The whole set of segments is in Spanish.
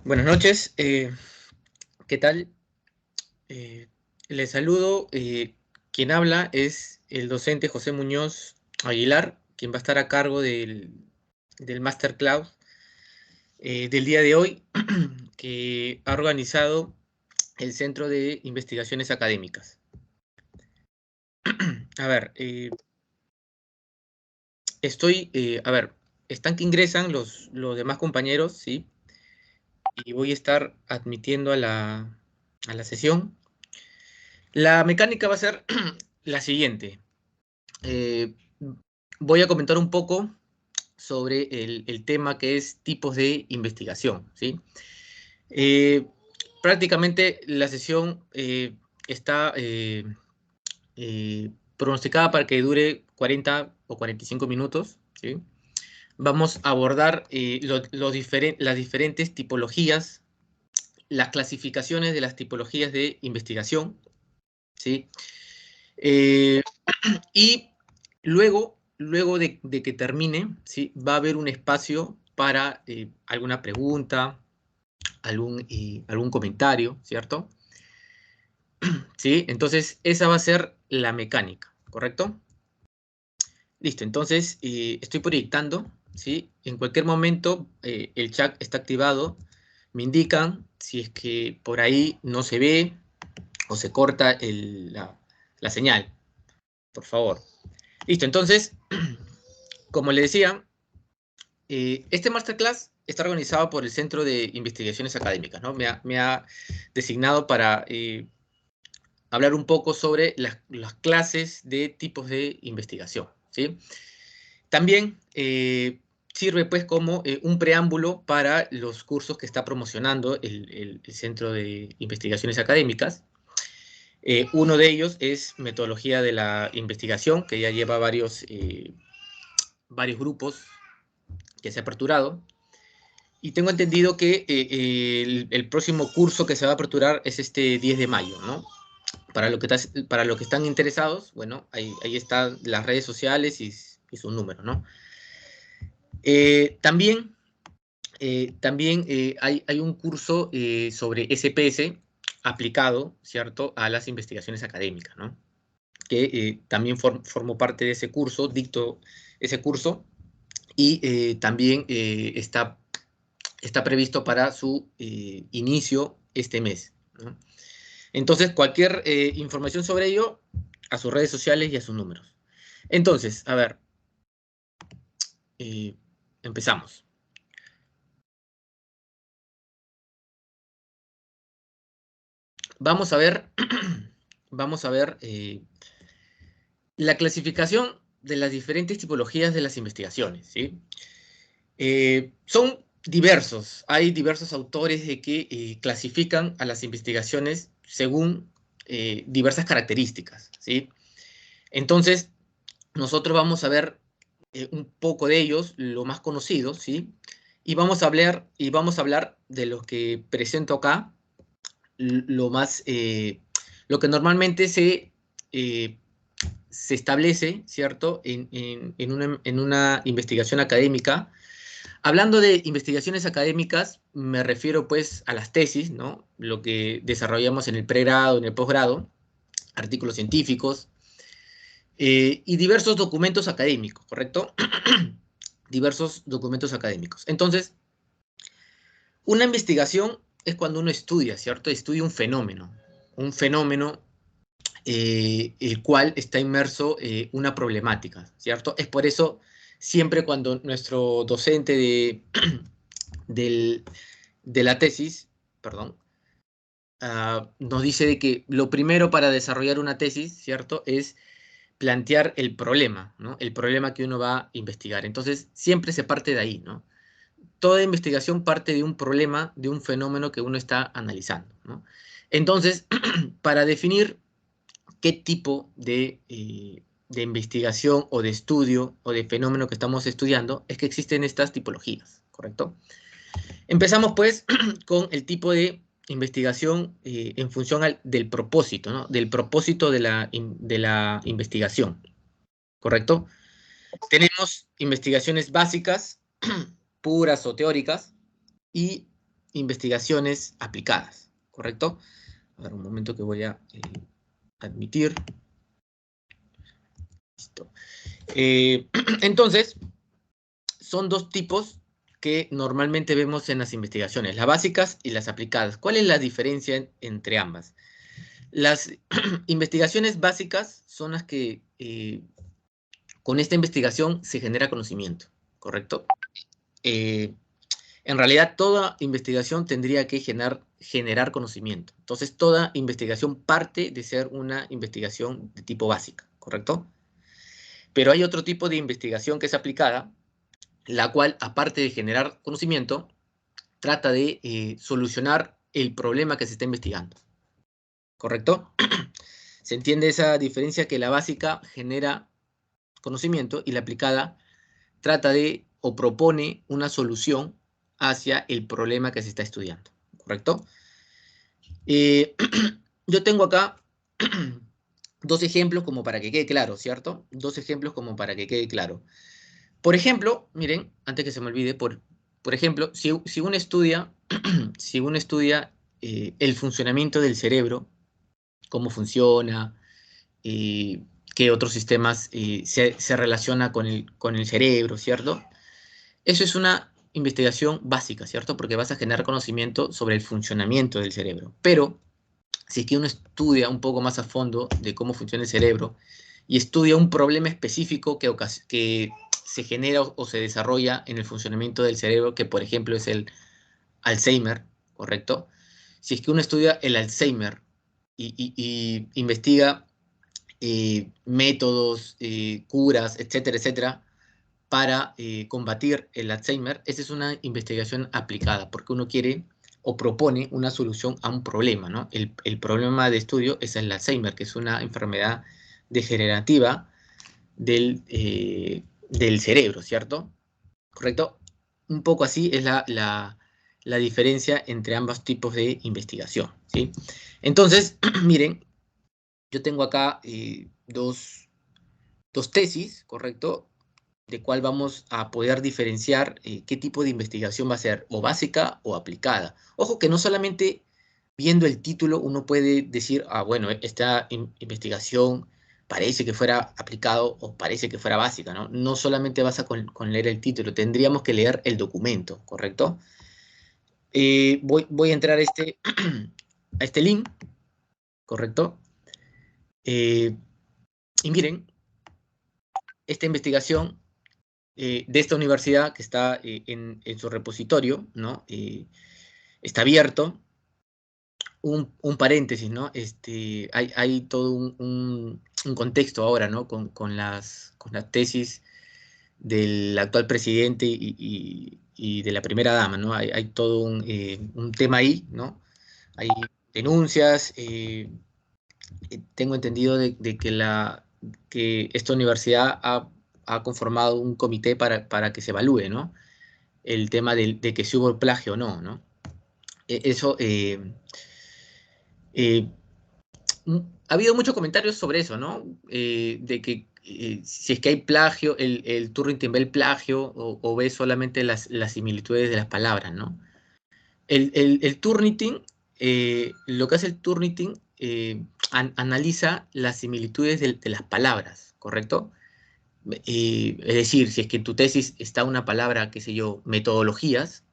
Buenas noches, ¿qué tal? Les saludo. Quien habla es el docente José Muñoz Aguilar, quien va a estar a cargo del Masterclass del día de hoy, que ha organizado el Centro de Investigaciones Académicas. A ver, están que ingresan los demás compañeros, ¿sí? Y voy a estar admitiendo a la sesión. La mecánica va a ser la siguiente. Eh, Voy a comentar un poco sobre el tema que es tipos de investigación, ¿sí? Eh, Prácticamente la sesión está pronosticada para que dure 40 o 45 minutos, ¿sí? Vamos a abordar las diferentes tipologías, las clasificaciones de las tipologías de investigación, ¿sí? Eh, Y luego de que termine, ¿sí? Va a haber un espacio para alguna pregunta, algún comentario, ¿cierto? ¿Sí? Entonces, esa va a ser la mecánica, ¿correcto? Listo, entonces estoy proyectando, ¿sí? En cualquier momento el chat está activado. Me indican si es que por ahí no se ve o se corta la señal, por favor. Listo, entonces, como le decía, este masterclass está organizado por el Centro de Investigaciones Académicas, ¿no? Me ha designado para hablar un poco sobre las clases de tipos de investigación, ¿sí? También sirve pues como un preámbulo para los cursos que está promocionando el Centro de Investigaciones Académicas. Uno de ellos es Metodología de la Investigación, que ya lleva varios grupos que se ha aperturado. Y tengo entendido que el próximo curso que se va a aperturar es este 10 de mayo, ¿no? Para lo que están interesados, bueno, ahí están las redes sociales y su número, ¿no? También hay un curso sobre SPS aplicado, ¿cierto?, a las investigaciones académicas, ¿no? Que también formo parte de ese curso, dicto ese curso y también está previsto para su inicio este mes, ¿no? Entonces, cualquier información sobre ello, a sus redes sociales y a sus números. Entonces, a ver, eh, empezamos. Vamos a ver, vamos a ver la clasificación de las diferentes tipologías de las investigaciones, ¿sí? Son diversos, hay diversos autores de que clasifican a las investigaciones según diversas características, ¿sí? Entonces, nosotros vamos a ver un poco de ellos, lo más conocido, ¿sí? Y vamos a hablar de los que presento acá, lo más, lo que normalmente eh, se establece, ¿cierto? En una investigación académica. Hablando de investigaciones académicas, me refiero pues a las tesis, ¿no? Lo que desarrollamos en el pregrado, en el posgrado, artículos científicos y diversos documentos académicos, ¿correcto? Diversos documentos académicos. Entonces, una investigación es cuando uno estudia, ¿cierto? Estudia un fenómeno el cual está inmerso una problemática, ¿cierto? Es por eso siempre cuando nuestro docente del, de la tesis, perdón, nos dice de que lo primero para desarrollar una tesis, ¿cierto? Es plantear el problema, ¿no? El problema que uno va a investigar. Entonces, siempre se parte de ahí, ¿no? Toda investigación parte de un problema, de un fenómeno que uno está analizando, ¿no? Entonces, para definir qué tipo de investigación o de estudio o de fenómeno que estamos estudiando, es que existen estas tipologías, ¿correcto? Empezamos pues con el tipo de investigación en función del propósito, ¿no? Del propósito de la investigación, ¿correcto? Tenemos investigaciones básicas, puras o teóricas, y investigaciones aplicadas, ¿correcto? A ver, un momento que voy a admitir. Listo. Entonces, son dos tipos que normalmente vemos en las investigaciones, las básicas y las aplicadas. ¿Cuál es la diferencia entre ambas? Las investigaciones básicas son las que con esta investigación se genera conocimiento, ¿correcto? En realidad, toda investigación tendría que generar conocimiento. Entonces, toda investigación parte de ser una investigación de tipo básica, ¿correcto? Pero hay otro tipo de investigación que es aplicada, la cual, aparte de generar conocimiento, trata de solucionar el problema que se está investigando, ¿correcto? ¿Se entiende esa diferencia? Que la básica genera conocimiento y la aplicada trata de o propone una solución hacia el problema que se está estudiando, ¿correcto? Eh, yo tengo acá dos ejemplos como para que quede claro, ¿cierto? Dos ejemplos como para que quede claro. Por ejemplo, miren, antes que se me olvide, por ejemplo, si uno estudia, si uno estudia el funcionamiento del cerebro, cómo funciona, eh, qué otros sistemas se relaciona con el cerebro, ¿cierto? Eso es una investigación básica, ¿cierto? Porque vas a generar conocimiento sobre el funcionamiento del cerebro. Pero si es que uno estudia un poco más a fondo de cómo funciona el cerebro y estudia un problema específico que se genera o se desarrolla en el funcionamiento del cerebro, que por ejemplo es el Alzheimer, ¿correcto? Si es que uno estudia el Alzheimer y investiga métodos, curas, etcétera, etcétera, para combatir el Alzheimer, esa es una investigación aplicada, porque uno quiere o propone una solución a un problema, ¿no? El problema de estudio es el Alzheimer, que es una enfermedad degenerativa del cerebro, ¿cierto? ¿Correcto? Un poco así es la diferencia entre ambos tipos de investigación, ¿sí? Entonces, miren, yo tengo acá dos tesis, ¿correcto? De cuál vamos a poder diferenciar qué tipo de investigación va a ser, o básica o aplicada. Ojo que no solamente viendo el título uno puede decir, ah, bueno, esta investigación parece que fuera aplicado o parece que fuera básica, ¿no? No solamente basta con leer el título, tendríamos que leer el documento, ¿correcto? Voy a entrar a este link, ¿correcto? Eh, y miren, esta investigación de esta universidad que está en su repositorio, ¿no? Está abierto. Un paréntesis, ¿no? Hay todo un contexto ahora, ¿no? Con las tesis del actual presidente y de la primera dama, ¿no? Hay todo un tema ahí, ¿no? Hay denuncias, tengo entendido de que esta universidad ha conformado un comité para que se evalúe, ¿no? El tema de que si hubo plagio o no, ¿no? Eso, eh, ha habido muchos comentarios sobre eso, ¿no? De que si es que hay plagio, el Turing ve el plagio o ve solamente las similitudes de las palabras, ¿no? El Turnitin, lo que hace el Turnitin, analiza las similitudes de las palabras, ¿correcto? Es decir, si es que en tu tesis está una palabra, qué sé yo, metodologías,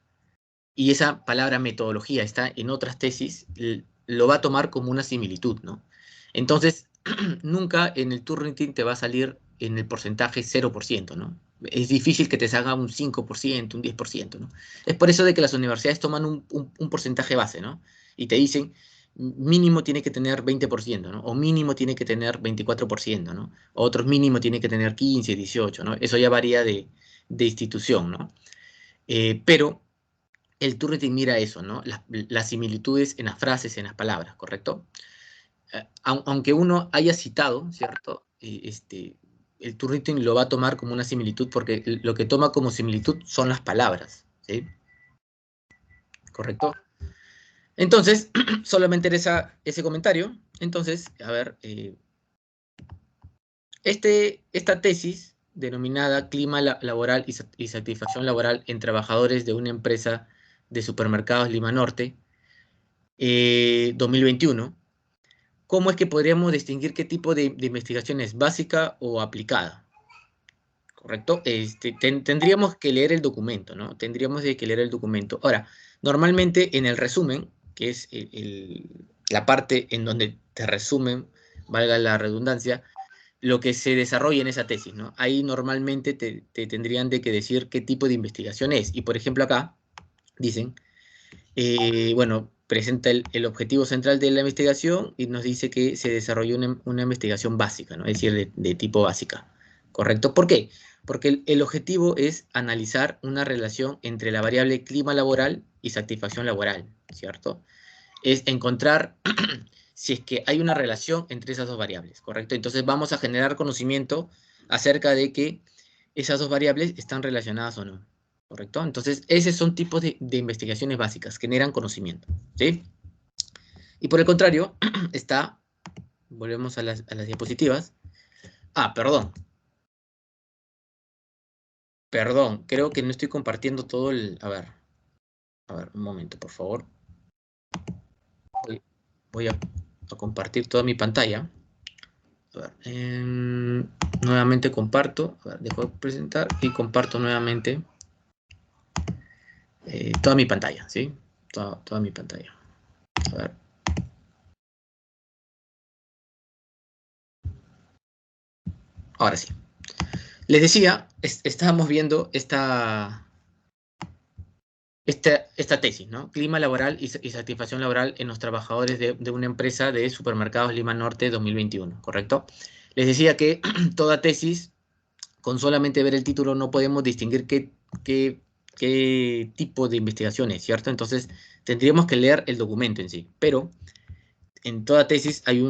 y esa palabra metodología está en otras tesis, lo va a tomar como una similitud, ¿no? Entonces, nunca en el Turnitin te va a salir en el porcentaje 0%, ¿no? Es difícil que te salga un 5%, un 10%, ¿no? Es por eso de que las universidades toman un porcentaje base, ¿no? Y te dicen, mínimo tiene que tener 20%, ¿no? O mínimo tiene que tener 24%, ¿no? O otros mínimo tiene que tener 15, 18, ¿no? Eso ya varía de institución, ¿no? Pero el Turnitin mira eso, ¿no? Las similitudes en las frases, en las palabras, ¿correcto? Aunque uno haya citado, ¿cierto? El Turnitin lo va a tomar como una similitud porque lo que toma como similitud son las palabras, ¿sí? ¿Correcto? Entonces, solo me interesa ese comentario. Entonces, a ver, esta tesis, denominada Clima Laboral y Satisfacción Laboral en Trabajadores de una Empresa de Supermercados Lima Norte, 2021, ¿cómo es que podríamos distinguir qué tipo de investigación es básica o aplicada? ¿Correcto? Tendríamos que leer el documento, ¿no? Tendríamos que leer el documento. Ahora, normalmente en el resumen, que es la parte en donde te resumen, valga la redundancia, lo que se desarrolla en esa tesis, ¿no? Ahí normalmente te tendrían de que decir qué tipo de investigación es. Y por ejemplo acá dicen, bueno, presenta el objetivo central de la investigación y nos dice que se desarrolló una investigación básica, ¿no? Es decir, de tipo básica, ¿correcto? ¿Por qué? Porque el objetivo es analizar una relación entre la variable clima laboral y satisfacción laboral, ¿cierto? Es encontrar si es que hay una relación entre esas dos variables, ¿correcto? Entonces vamos a generar conocimiento acerca de que esas dos variables están relacionadas o no, ¿correcto? Entonces, esos son tipos de investigaciones básicas, generan conocimiento, ¿sí? Y por el contrario, está, volvemos a las diapositivas. Ah, perdón, creo que no estoy compartiendo todo el... A ver, un momento, por favor. Voy a compartir toda mi pantalla. A ver, nuevamente comparto, a ver, dejo de presentar y comparto nuevamente toda mi pantalla, ¿sí? Toda mi pantalla. A ver. Ahora sí. Les decía, estábamos viendo esta tesis, ¿no? Clima laboral y satisfacción laboral en los trabajadores de una empresa de Supermercados Lima Norte 2021, ¿correcto? Les decía que toda tesis, con solamente ver el título, no podemos distinguir qué tipo de investigación es, ¿cierto? Entonces, tendríamos que leer el documento en sí. Pero en toda tesis hay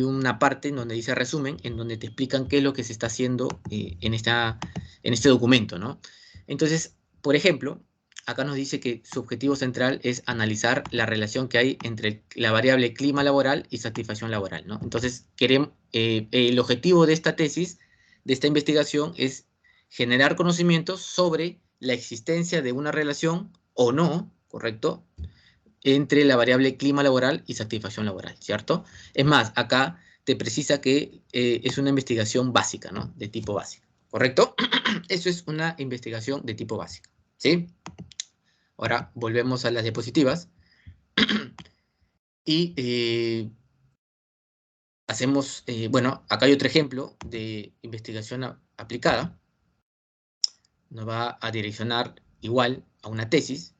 una parte en donde dice resumen, en donde te explican qué es lo que se está haciendo en este documento, ¿no? Entonces, por ejemplo, acá nos dice que su objetivo central es analizar la relación que hay entre la variable clima laboral y satisfacción laboral, ¿no? Entonces, el objetivo de esta tesis, de esta investigación, es generar conocimientos sobre la existencia de una relación o no, ¿correcto?, entre la variable clima laboral y satisfacción laboral, ¿cierto? Es más, acá te precisa que es una investigación básica, ¿no? De tipo básico, ¿correcto? Eso es una investigación de tipo básico, ¿sí? Ahora volvemos a las diapositivas y hacemos, bueno, acá hay otro ejemplo de investigación aplicada. Nos va a direccionar igual a una tesis.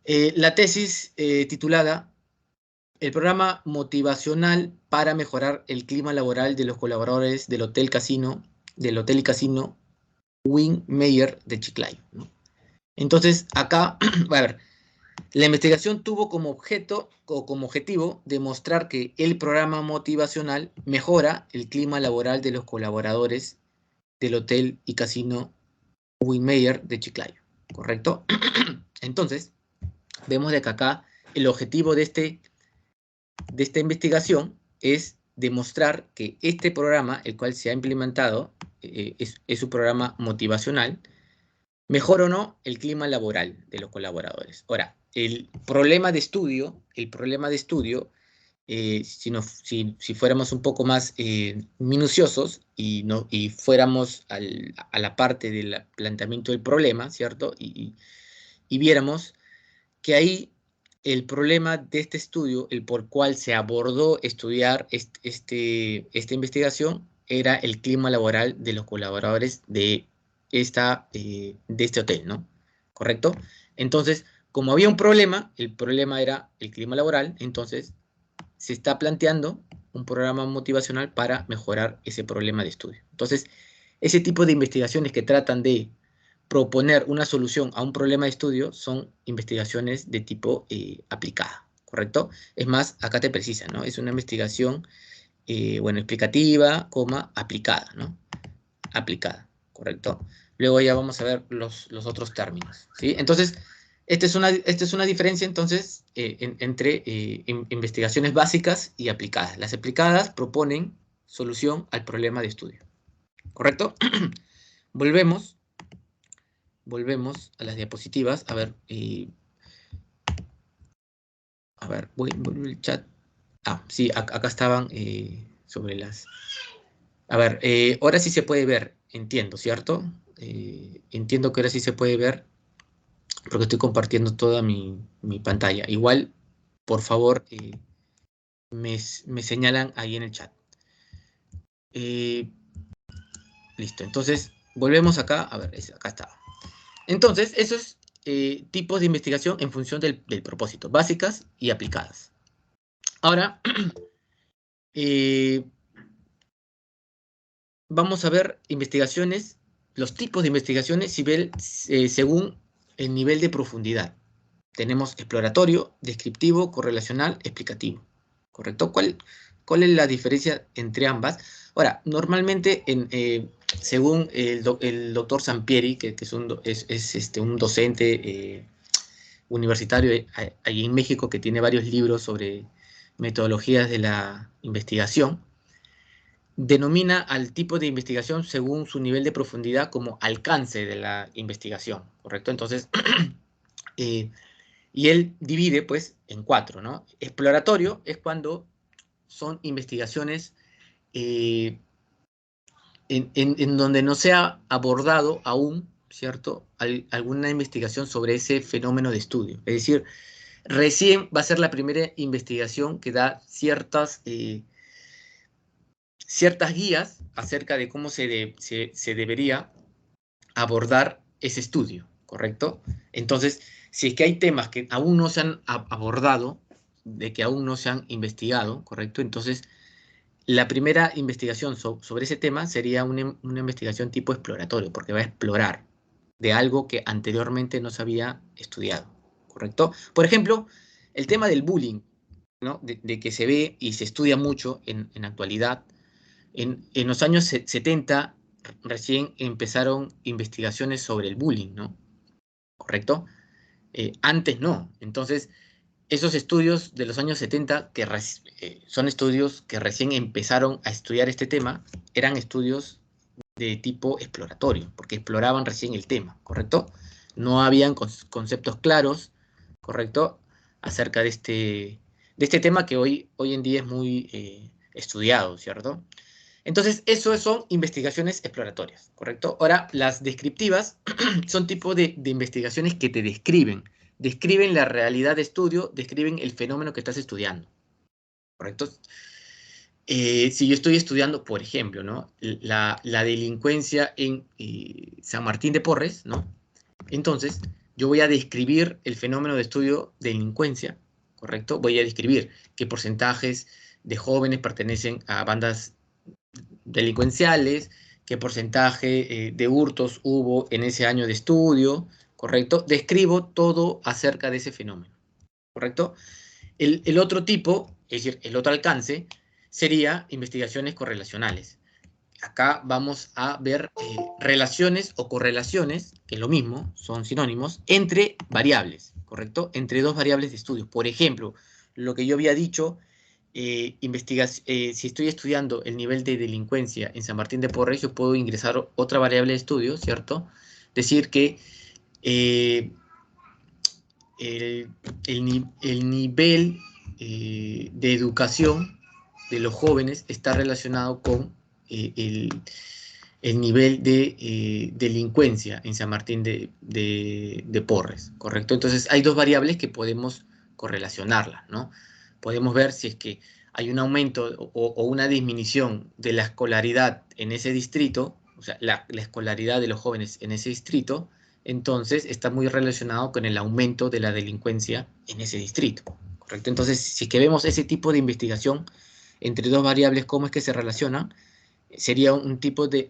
La tesis titulada El programa motivacional para mejorar el clima laboral de los colaboradores del hotel y casino Wing Meyer de Chiclayo, ¿no? Entonces, acá, a ver, la investigación tuvo como objeto o como objetivo demostrar que el programa motivacional mejora el clima laboral de los colaboradores del hotel y casino Wing Meyer de Chiclayo, ¿correcto? Entonces, vemos de que acá el objetivo de esta investigación es demostrar que este programa, el cual se ha implementado, es un programa motivacional, mejora o no el clima laboral de los colaboradores. Ahora, si fuéramos un poco más minuciosos y fuéramos a la parte del planteamiento del problema, ¿cierto? Y viéramos que ahí el problema de este estudio, el por cual se abordó estudiar esta investigación, era el clima laboral de los colaboradores de este hotel, ¿no? ¿Correcto? Entonces, como había un problema, el problema era el clima laboral, entonces se está planteando un programa motivacional para mejorar ese problema de estudio. Entonces, ese tipo de investigaciones que tratan de proponer una solución a un problema de estudio son investigaciones de tipo aplicada, ¿correcto? Es más, acá te precisa, ¿no? Es una investigación, bueno, explicativa, aplicada, ¿no? Aplicada, ¿correcto? Luego ya vamos a ver los otros términos, ¿sí? Entonces, esta es una diferencia, entonces, entre investigaciones básicas y aplicadas. Las aplicadas proponen solución al problema de estudio, ¿correcto? Volvemos a las diapositivas. A ver, A ver, voy el chat. Ah, sí, acá estaban sobre las... A ver, ahora sí se puede ver, entiendo, ¿cierto? Entiendo que ahora sí se puede ver porque estoy compartiendo toda mi pantalla. Igual, por favor, me señalan ahí en el chat. Eh, listo, entonces volvemos acá. A ver, acá está. Entonces, esos tipos de investigación en función del propósito, básicas y aplicadas. Ahora, vamos a ver investigaciones, los tipos de investigaciones según el nivel de profundidad. Tenemos exploratorio, descriptivo, correlacional, explicativo. ¿Correcto? ¿Cuál es la diferencia entre ambas? Ahora, normalmente, según el doctor Sampieri, que es un docente universitario ahí en México que tiene varios libros sobre metodologías de la investigación, denomina al tipo de investigación según su nivel de profundidad como alcance de la investigación, ¿correcto? Entonces, y él divide pues en 4, ¿no? Exploratorio es cuando son investigaciones en donde no se ha abordado aún, ¿cierto? Alguna investigación sobre ese fenómeno de estudio. Es decir, recién va a ser la primera investigación que da ciertas guías acerca de cómo se debería abordar ese estudio, ¿correcto? Entonces, si es que hay temas que aún no se han abordado, de que aún no se han investigado, ¿correcto? Entonces, la primera investigación sobre ese tema sería una investigación tipo exploratorio, porque va a explorar de algo que anteriormente no se había estudiado, ¿correcto? Por ejemplo, el tema del bullying, ¿no? De que se ve y se estudia mucho en actualidad. En los años 70 recién empezaron investigaciones sobre el bullying, ¿no? ¿Correcto? Antes no. Entonces, esos estudios de los años 70, que son estudios que recién empezaron a estudiar este tema, eran estudios de tipo exploratorio, porque exploraban recién el tema, ¿correcto? No habían conceptos claros, ¿correcto? Acerca de este tema que hoy en día es muy estudiado, ¿cierto? Entonces, eso son investigaciones exploratorias, ¿correcto? Ahora, las descriptivas son tipo de investigaciones que te describen la realidad de estudio, describen el fenómeno que estás estudiando, ¿correcto? Si yo estoy estudiando, por ejemplo, ¿no? La delincuencia en San Martín de Porres, ¿no? Entonces, yo voy a describir el fenómeno de estudio de delincuencia, ¿correcto? Voy a describir qué porcentajes de jóvenes pertenecen a bandas delincuenciales, qué porcentaje de hurtos hubo en ese año de estudio, ¿correcto? Describo todo acerca de ese fenómeno, ¿correcto? El otro tipo, es decir, el otro alcance, sería investigaciones correlacionales. Acá vamos a ver relaciones o correlaciones, que es lo mismo, son sinónimos, entre variables, ¿correcto? Entre dos variables de estudio. Por ejemplo, lo que yo había dicho, si estoy estudiando el nivel de delincuencia en San Martín de Porres, yo puedo ingresar otra variable de estudio, ¿cierto? Decir que el, el nivel de educación de los jóvenes está relacionado con el nivel de delincuencia en San Martín de Porres, ¿correcto? Entonces hay dos variables que podemos correlacionarlas, ¿no? Podemos ver si es que hay un aumento o una disminución de la escolaridad en ese distrito, o sea, la escolaridad de los jóvenes en ese distrito, entonces está muy relacionado con el aumento de la delincuencia en ese distrito, ¿correcto? Entonces, si es que vemos ese tipo de investigación entre dos variables, cómo es que se relacionan, sería un tipo de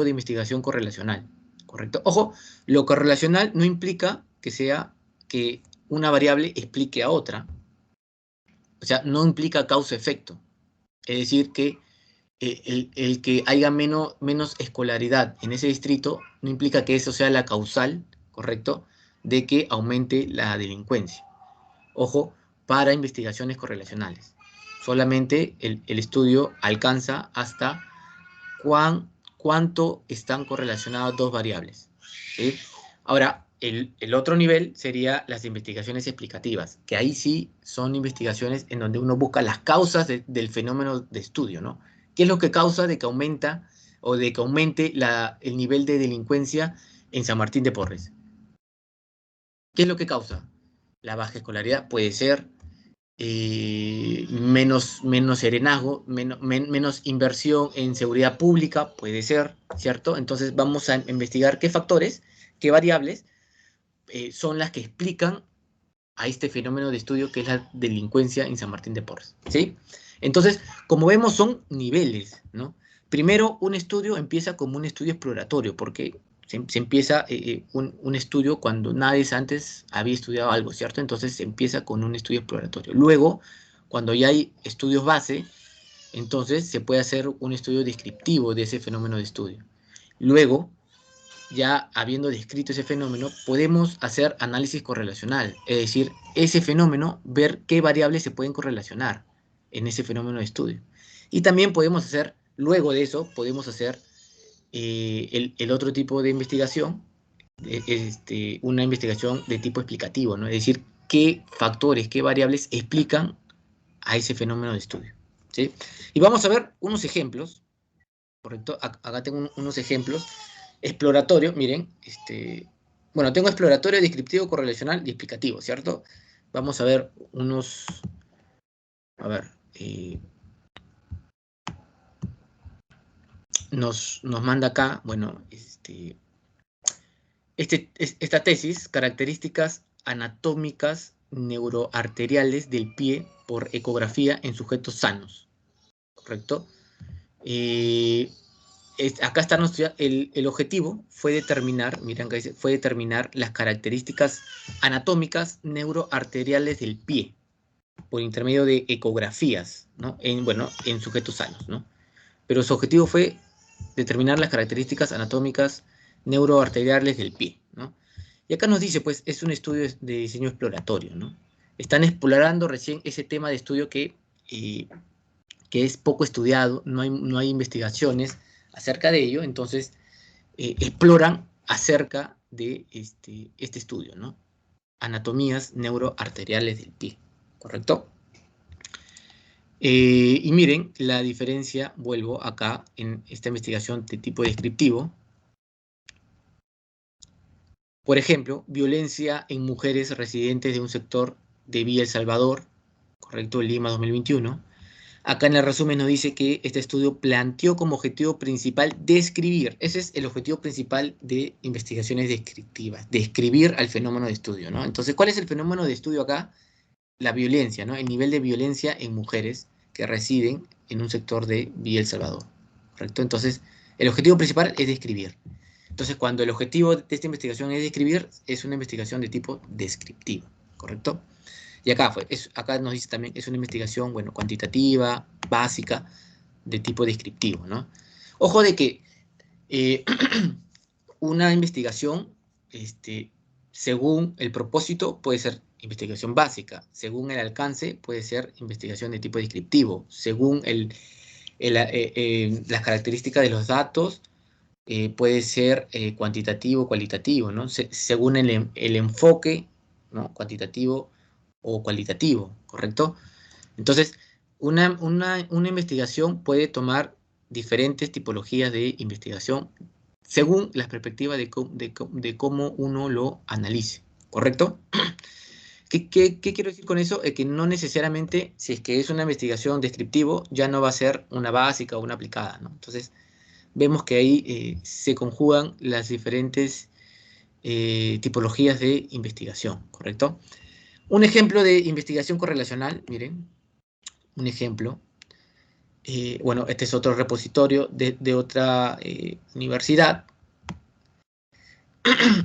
investigación correlacional, ¿correcto? Ojo, lo correlacional no implica que una variable explique a otra, o sea, no implica causa-efecto, es decir, que el que haya menos escolaridad en ese distrito no implica que eso sea la causal, ¿correcto?, de que aumente la delincuencia. Ojo, para investigaciones correlacionales. Solamente el estudio alcanza hasta cuánto están correlacionadas dos variables, ¿sí? Ahora, El otro nivel sería las investigaciones explicativas, que ahí sí son investigaciones en donde uno busca las causas del fenómeno de estudio, ¿no? ¿Qué es lo que causa de que aumenta o de que aumente el nivel de delincuencia en San Martín de Porres? ¿Qué es lo que causa? La baja escolaridad puede ser menos serenazgo, menos inversión en seguridad pública, puede ser, ¿cierto? Entonces vamos a investigar qué factores, qué variables son las que explican a este fenómeno de estudio que es la delincuencia en San Martín de Porres, ¿sí? Entonces, como vemos, son niveles, ¿no? Primero, un estudio empieza como un estudio exploratorio, porque se empieza un estudio cuando nadie antes había estudiado algo, ¿cierto? Entonces se empieza con un estudio exploratorio. Luego, cuando ya hay estudios base, entonces se puede hacer un estudio descriptivo de ese fenómeno de estudio. Luego, ya habiendo descrito ese fenómeno, podemos hacer análisis correlacional, es decir, ese fenómeno, ver qué variables se pueden correlacionar en ese fenómeno de estudio. Y también podemos hacer, luego de eso, podemos hacer el otro tipo de investigación, una investigación de tipo explicativo, ¿no? Es decir, qué factores, qué variables explican a ese fenómeno de estudio, ¿sí? Y vamos a ver unos ejemplos, ¿correcto? Acá tengo unos ejemplos. Exploratorio, miren, bueno, tengo exploratorio, descriptivo, correlacional y explicativo, ¿cierto? Vamos a ver unos, a ver, nos manda acá, bueno, esta tesis, características anatómicas neuroarteriales del pie por ecografía en sujetos sanos, ¿correcto? Acá está el objetivo fue determinar, miren acá dice, fue determinar las características anatómicas neuroarteriales del pie por intermedio de ecografías, ¿no? En sujetos sanos, ¿no? Pero su objetivo fue determinar las características anatómicas neuroarteriales del pie, ¿no? Y acá nos dice, pues, es un estudio de diseño exploratorio, ¿no? Están explorando recién ese tema de estudio que es poco estudiado, no hay investigaciones acerca de ello, entonces exploran acerca de este estudio, ¿no? Anatomías neuroarteriales del pie, ¿correcto? Y miren la diferencia, vuelvo acá en esta investigación de tipo descriptivo. Por ejemplo, violencia en mujeres residentes de un sector de Villa El Salvador, correcto, Lima 2021. Acá en el resumen nos dice que este estudio planteó como objetivo principal describir, ese es el objetivo principal de investigaciones descriptivas, describir al fenómeno de estudio, ¿no? Entonces, ¿cuál es el fenómeno de estudio acá? La violencia, ¿no? El nivel de violencia en mujeres que residen en un sector de Villa El Salvador, ¿correcto? Entonces, el objetivo principal es describir. Entonces, cuando el objetivo de esta investigación es describir, es una investigación de tipo descriptivo, ¿correcto? Y acá, acá nos dice también, es una investigación, bueno, cuantitativa, básica, de tipo descriptivo, ¿no? Ojo de que una investigación, según el propósito, puede ser investigación básica, según el alcance, puede ser investigación de tipo descriptivo, según las características de los datos, puede ser cuantitativo o cualitativo, ¿no? Según el enfoque, ¿no? Cuantitativo o cualitativo, ¿correcto? Entonces, una investigación puede tomar diferentes tipologías de investigación según las perspectivas de cómo uno lo analice, ¿correcto? ¿Qué quiero decir con eso? Que no necesariamente, si es que es una investigación descriptivo, ya no va a ser una básica o una aplicada, ¿no? Entonces, vemos que ahí se conjugan las diferentes tipologías de investigación, ¿correcto? Un ejemplo de investigación correlacional, miren, un ejemplo. Bueno, este es otro repositorio de otra universidad.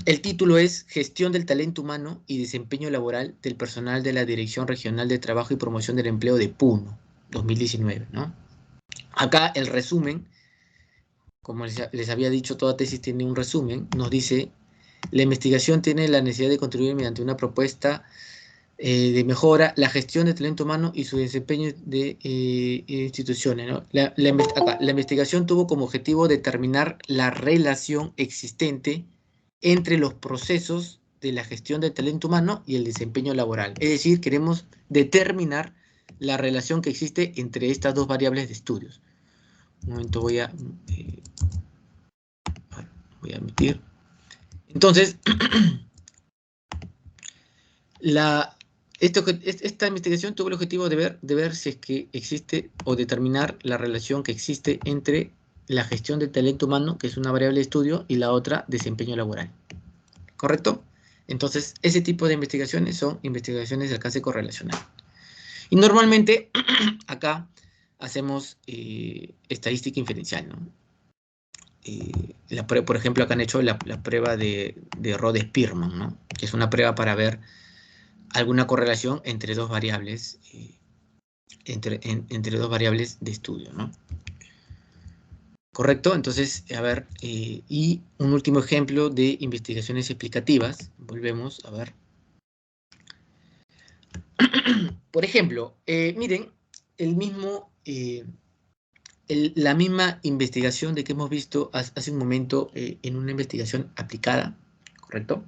El título es Gestión del talento humano y desempeño laboral del personal de la Dirección Regional de Trabajo y Promoción del Empleo de Puno, 2019, ¿no? Acá el resumen, como les había dicho, toda tesis tiene un resumen, nos dice, la investigación tiene la necesidad de contribuir mediante una propuesta de mejora, la gestión de talento humano y su desempeño de instituciones, ¿no? La investigación tuvo como objetivo determinar la relación existente entre los procesos de la gestión del talento humano y el desempeño laboral. Es decir, queremos determinar la relación que existe entre estas dos variables de estudios. Un momento, voy a emitir. Entonces, esta investigación tuvo el objetivo de ver si es que existe o determinar la relación que existe entre la gestión del talento humano, que es una variable de estudio, y la otra, desempeño laboral. ¿Correcto? Entonces, ese tipo de investigaciones son investigaciones de alcance correlacional. Y normalmente, acá hacemos estadística inferencial, ¿no? Por ejemplo, acá han hecho la prueba de Rode-Spearman, ¿no? Que es una prueba para ver alguna correlación entre dos variables, entre dos variables de estudio, ¿no? ¿Correcto? Entonces, a ver, y un último ejemplo de investigaciones explicativas. Volvemos a ver. Por ejemplo, miren, la misma investigación de que hemos visto hace un momento en una investigación aplicada, ¿correcto?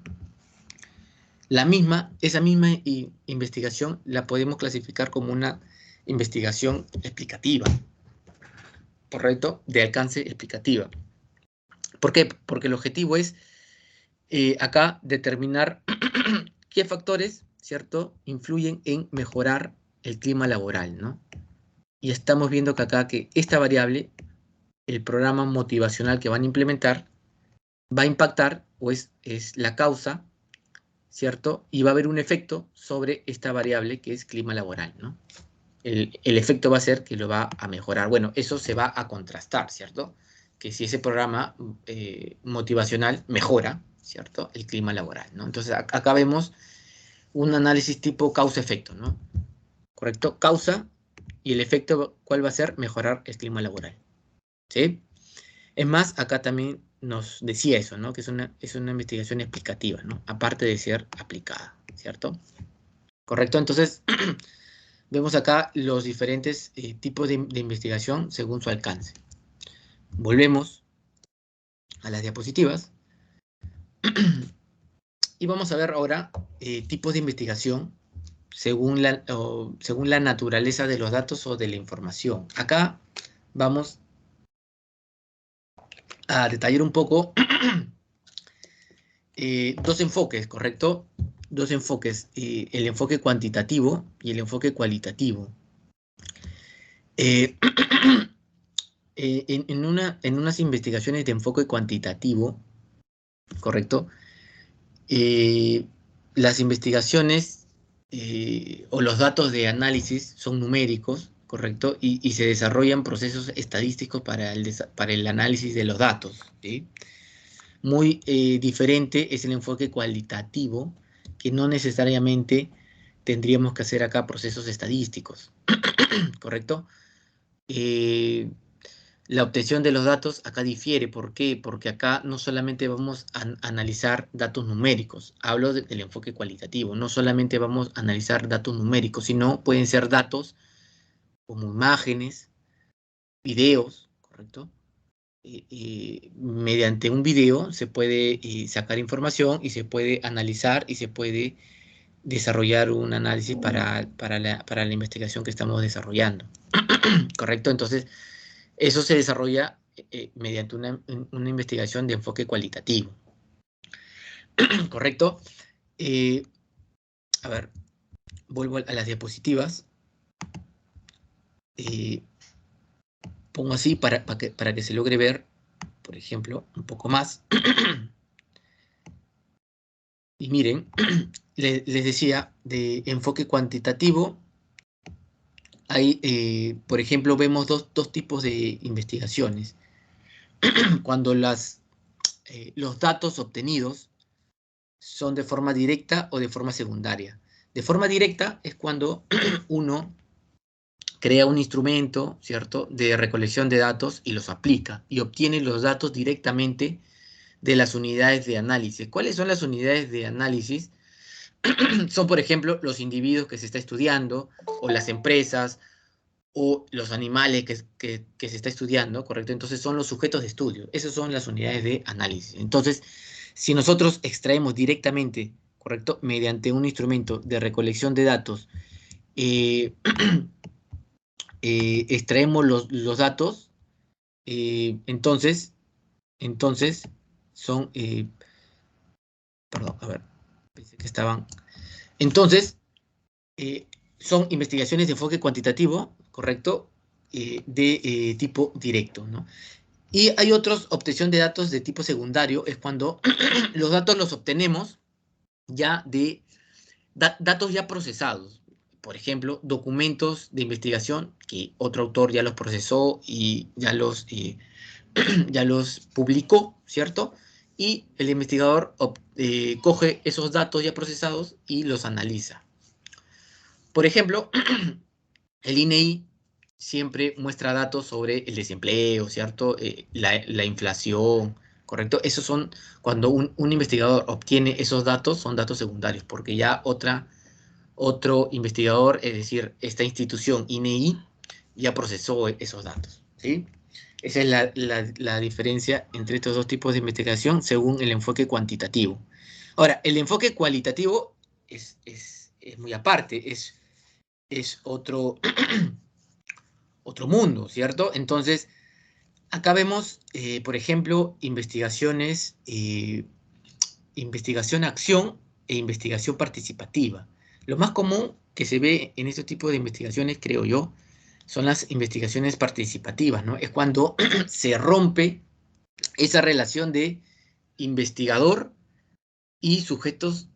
Esa misma investigación la podemos clasificar como una investigación explicativa, ¿correcto? De alcance explicativa. ¿Por qué? Porque el objetivo es acá determinar qué factores, ¿cierto?, influyen en mejorar el clima laboral, ¿no? Y estamos viendo que acá que esta variable, el programa motivacional que van a implementar, va a impactar, o es la causa, ¿cierto? Y va a haber un efecto sobre esta variable que es clima laboral, ¿no? El efecto va a ser que lo va a mejorar. Bueno, eso se va a contrastar, ¿cierto? Que si ese programa motivacional mejora, ¿cierto?, el clima laboral, ¿no? Entonces, acá vemos un análisis tipo causa-efecto, ¿no? ¿Correcto? Causa y el efecto, ¿cuál va a ser? Mejorar el clima laboral, ¿sí? Es más, acá también nos decía eso, ¿no? Que es una investigación explicativa, ¿no? Aparte de ser aplicada, ¿cierto? ¿Correcto? Entonces, vemos acá los diferentes tipos de investigación según su alcance. Volvemos a las diapositivas. Y vamos a ver ahora tipos de investigación según la naturaleza de los datos o de la información. Acá vamos a detallar un poco dos enfoques, ¿correcto? Dos enfoques, el enfoque cuantitativo y el enfoque cualitativo. En unas investigaciones de enfoque cuantitativo, ¿correcto? Las investigaciones o los datos de análisis son numéricos, ¿correcto? Y se desarrollan procesos estadísticos para el análisis de los datos, ¿sí? Muy diferente es el enfoque cualitativo, que no necesariamente tendríamos que hacer acá procesos estadísticos, ¿correcto? La obtención de los datos acá difiere. ¿Por qué? Porque acá no solamente vamos a analizar datos numéricos, hablo del enfoque cualitativo, no solamente vamos a analizar datos numéricos, sino pueden ser datos como imágenes, videos, ¿correcto? Mediante un video se puede sacar información y se puede analizar y se puede desarrollar un análisis para la investigación que estamos desarrollando, ¿correcto? Entonces, eso se desarrolla mediante una investigación de enfoque cualitativo. ¿Correcto? A ver, vuelvo a las diapositivas. Pongo así para que se logre ver, por ejemplo, un poco más. Y miren, les decía, de enfoque cuantitativo, ahí, por ejemplo, vemos dos tipos de investigaciones. Cuando los datos obtenidos son de forma directa o de forma secundaria. De forma directa es cuando uno crea un instrumento, ¿cierto?, de recolección de datos y los aplica y obtiene los datos directamente de las unidades de análisis. ¿Cuáles son las unidades de análisis? Son, por ejemplo, los individuos que se está estudiando, o las empresas, o los animales que se está estudiando, ¿correcto? Entonces son los sujetos de estudio. Esas son las unidades de análisis. Entonces, si nosotros extraemos directamente ¿correcto? Mediante un instrumento de recolección de datos, extraemos los datos, entonces son, perdón, a ver, pensé que estaban, entonces, eh, son investigaciones de enfoque cuantitativo, ¿correcto? De tipo directo, ¿no? Y hay otros, obtención de datos de tipo secundario, es cuando los datos los obtenemos ya de datos ya procesados. Por ejemplo, documentos de investigación que otro autor ya los procesó y ya los publicó, ¿cierto? Y el investigador coge esos datos ya procesados y los analiza. Por ejemplo, el INEI siempre muestra datos sobre el desempleo, ¿cierto? La inflación, ¿correcto? Esos son, cuando un investigador obtiene esos datos, son datos secundarios, porque ya otro investigador, es decir, esta institución INEI, ya procesó esos datos, ¿sí? Esa es la diferencia entre estos dos tipos de investigación según el enfoque cuantitativo. Ahora, el enfoque cualitativo es muy aparte, es otro mundo, ¿cierto? Entonces, acá vemos, por ejemplo, investigación-acción e investigación participativa. Lo más común que se ve en este tipo de investigaciones, creo yo, son las investigaciones participativas, ¿no? Es cuando se rompe esa relación de investigador y sujetos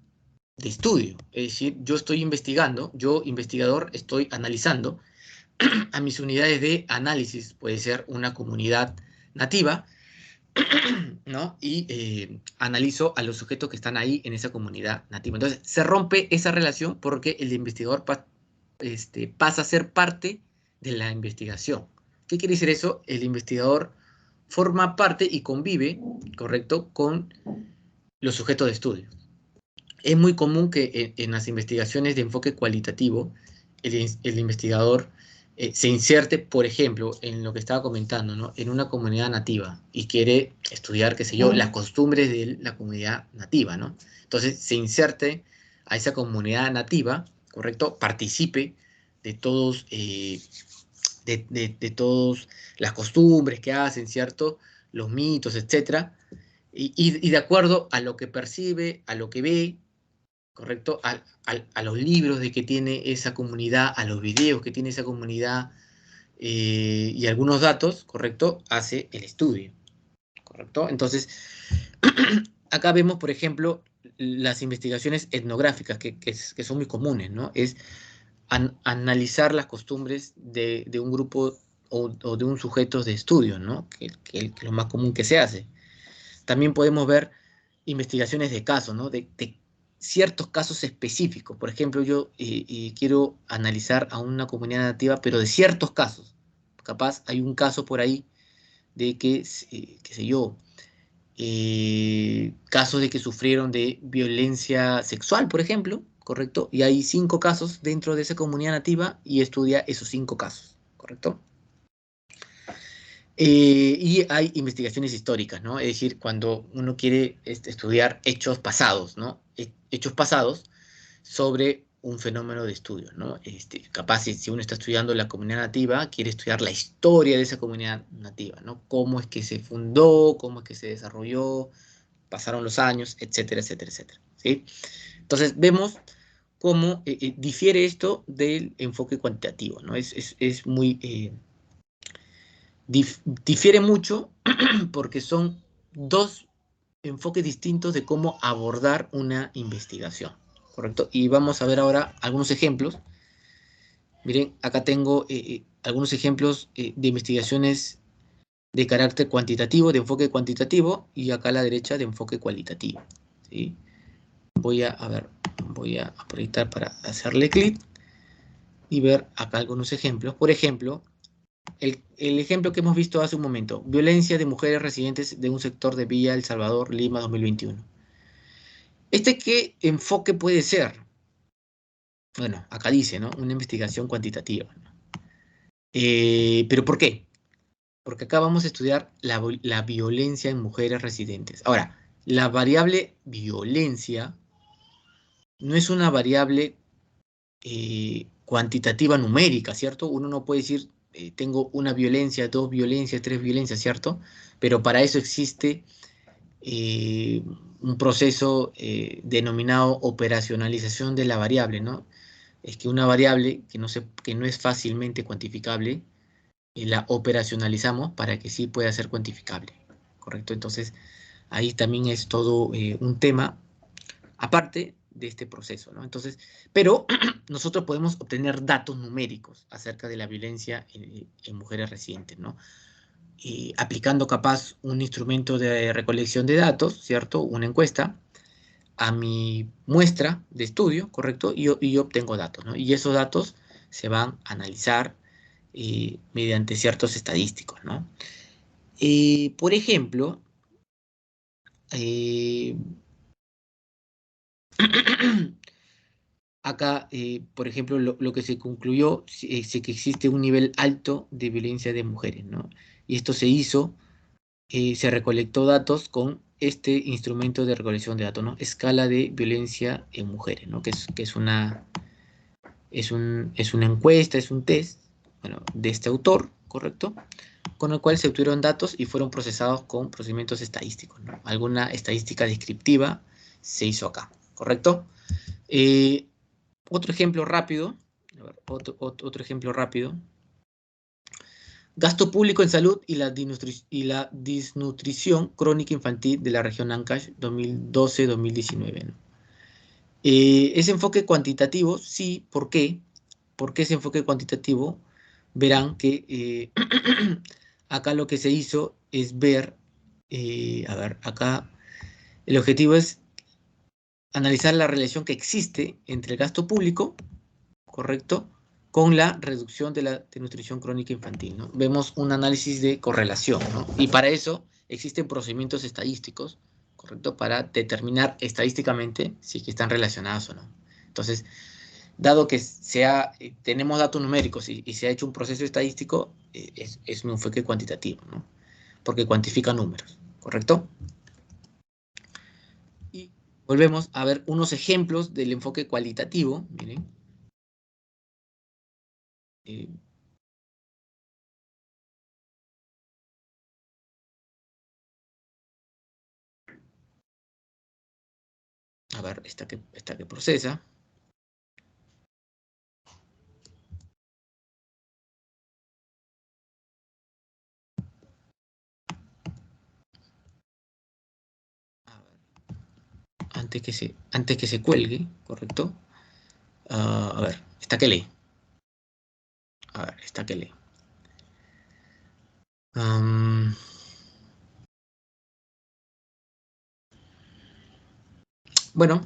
de estudio. Es decir, yo estoy investigando, yo investigador estoy analizando a mis unidades de análisis, puede ser una comunidad nativa, ¿no? Y analizo a los sujetos que están ahí en esa comunidad nativa. Entonces, se rompe esa relación porque el investigador pasa a ser parte de la investigación. ¿Qué quiere decir eso? El investigador forma parte y convive, ¿correcto?, con los sujetos de estudio. Es muy común que en las investigaciones de enfoque cualitativo, el investigador se inserte, por ejemplo, en lo que estaba comentando, ¿no? En una comunidad nativa y quiere estudiar, qué sé yo, las costumbres de la comunidad nativa, ¿no? Entonces se inserte a esa comunidad nativa, ¿correcto? Participe de todos, de todos las costumbres que hacen, ¿cierto? Los mitos, etcétera. Y de acuerdo a lo que percibe, a lo que ve, ¿correcto? A los libros de que tiene esa comunidad, a los videos que tiene esa comunidad y algunos datos, ¿correcto? Hace el estudio, ¿correcto? Entonces, acá vemos, por ejemplo, las investigaciones etnográficas que son muy comunes, ¿no? Es analizar las costumbres de un grupo o de un sujeto de estudio, ¿no? Que es lo más común que se hace. También podemos ver investigaciones de casos, ¿no? De ciertos casos específicos. Por ejemplo, yo quiero analizar a una comunidad nativa, pero de ciertos casos. Capaz hay un caso por ahí de que, qué sé yo, casos de que sufrieron de violencia sexual, por ejemplo, ¿correcto? Y hay 5 casos dentro de esa comunidad nativa y estudia esos 5 casos, ¿correcto? Y hay investigaciones históricas, ¿no? Es decir, cuando uno quiere estudiar hechos pasados, ¿no? Hechos pasados sobre un fenómeno de estudio, ¿no? Capaz si uno está estudiando la comunidad nativa, quiere estudiar la historia de esa comunidad nativa, ¿no? Cómo es que se fundó, cómo es que se desarrolló, pasaron los años, etcétera, etcétera, etcétera, ¿sí? Entonces vemos cómo difiere esto del enfoque cuantitativo, ¿no? Es muy... difiere mucho porque son dos enfoques distintos de cómo abordar una investigación, ¿correcto? Y vamos a ver ahora algunos ejemplos. Miren, acá tengo algunos ejemplos de investigaciones de carácter cuantitativo, de enfoque cuantitativo, y acá a la derecha de enfoque cualitativo, ¿sí? Voy a ver, voy a proyectar para hacerle clic y ver acá algunos ejemplos. Por ejemplo, el ejemplo que hemos visto hace un momento, violencia de mujeres residentes de un sector de Villa El Salvador, Lima, 2021. ¿Qué enfoque puede ser? Bueno, acá dice, ¿no? Una investigación cuantitativa, ¿no? ¿Pero por qué? Porque acá vamos a estudiar la violencia en mujeres residentes. Ahora, la variable violencia no es una variable cuantitativa numérica, ¿cierto? Uno no puede decir, tengo una violencia, dos violencias, tres violencias, ¿cierto? Pero para eso existe un proceso denominado operacionalización de la variable, ¿no? Es que una variable que no es fácilmente cuantificable, la operacionalizamos para que sí pueda ser cuantificable, ¿correcto? Entonces, ahí también es todo un tema aparte de este proceso, ¿no? Entonces, pero nosotros podemos obtener datos numéricos acerca de la violencia en mujeres recientes, ¿no? Y aplicando capaz un instrumento de recolección de datos, ¿cierto? Una encuesta a mi muestra de estudio, ¿correcto? Y yo obtengo datos, ¿no? Y esos datos se van a analizar mediante ciertos estadísticos, ¿no? Por ejemplo, eh, acá, por ejemplo, lo que se concluyó es que existe un nivel alto de violencia de mujeres, ¿no? Y esto se hizo, se recolectó datos con este instrumento de recolección de datos, ¿no? Escala de violencia en mujeres, ¿no? Que es una encuesta, es un test, bueno, de este autor, ¿correcto? Con el cual se obtuvieron datos y fueron procesados con procedimientos estadísticos, ¿no? Alguna estadística descriptiva se hizo acá, ¿correcto? Eh, Otro ejemplo rápido, a ver, otro ejemplo rápido. Gasto público en salud y la disnutrición crónica infantil de la región Ancash 2012-2019, ¿no? Ese enfoque cuantitativo, sí, ¿por qué? ¿Por qué ese enfoque cuantitativo? Verán que acá lo que se hizo es ver, a ver, acá el objetivo es analizar la relación que existe entre el gasto público, ¿correcto? Con la reducción de la desnutrición crónica infantil, ¿no? Vemos un análisis de correlación, ¿no? Y para eso existen procedimientos estadísticos, ¿correcto? Para determinar estadísticamente si es que están relacionadas o no. Entonces, dado que tenemos datos numéricos y se ha hecho un proceso estadístico, es un enfoque cuantitativo, ¿no? Porque cuantifica números, ¿correcto? Y volvemos a ver unos ejemplos del enfoque cualitativo, miren. Eh, a ver, esta que procesa. A ver, antes que se cuelgue, ¿correcto? A ver, esta que lee. A ver, esta que lee. Am, bueno,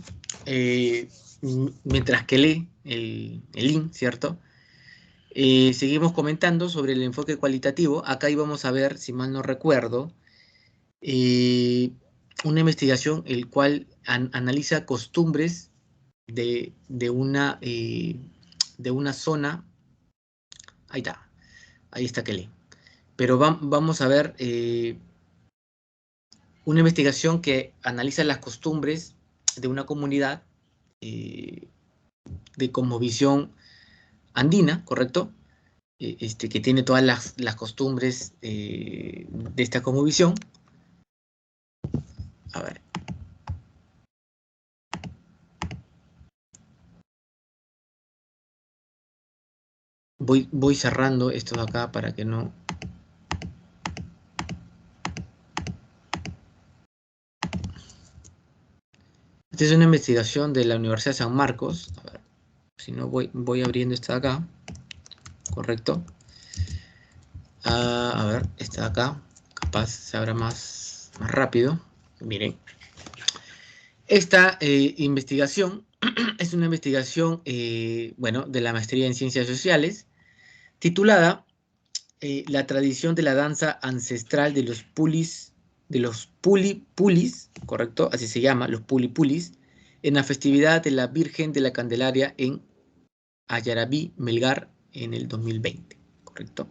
mientras que lee el link, ¿cierto? Seguimos comentando sobre el enfoque cualitativo. Acá íbamos a ver, si mal no recuerdo, eh, una investigación el cual analiza costumbres de una zona. Ahí está que lee. Pero vamos a ver una investigación que analiza las costumbres de una comunidad eh, de cosmovisión andina, ¿correcto? Que tiene todas las costumbres de esta cosmovisión. A ver. Voy cerrando esto de acá para que no... Esta es una investigación de la Universidad de San Marcos. A ver, si no voy abriendo esta de acá. ¿Correcto? A ver, esta de acá. Capaz se abra más rápido. Miren. Esta investigación es una investigación, bueno, de la maestría en Ciencias Sociales, titulada La tradición de la danza ancestral de los pulis, ¿correcto? Así se llama, los pulis, en la festividad de la Virgen de la Candelaria en Ayarabí, Melgar, en el 2020, ¿correcto?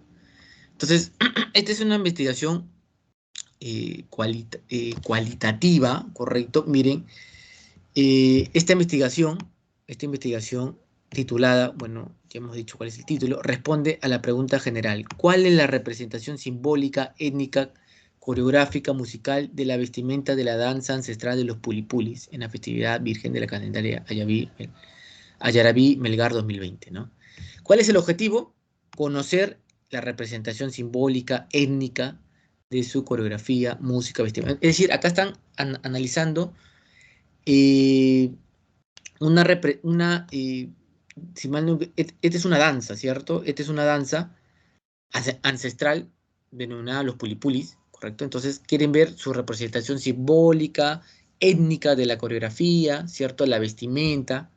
Entonces, esta es una investigación cualitativa, ¿correcto? Miren, esta investigación esta investigación titulada, bueno, ya hemos dicho cuál es el título, responde a la pregunta general: ¿cuál es la representación simbólica, étnica, coreográfica, musical de la vestimenta de la danza ancestral de los pulipulis en la festividad virgen de la Candelaria Ayarabí Melgar 2020, ¿no? ¿Cuál es el objetivo? Conocer la representación simbólica, étnica de su coreografía, música, vestimenta. Es decir, acá están analizando eh, si mal no, esta es una danza, ¿cierto? Esta es una danza ancestral denominada los pulipulis, ¿correcto? Entonces quieren ver su representación simbólica, étnica de la coreografía, ¿cierto? La vestimenta.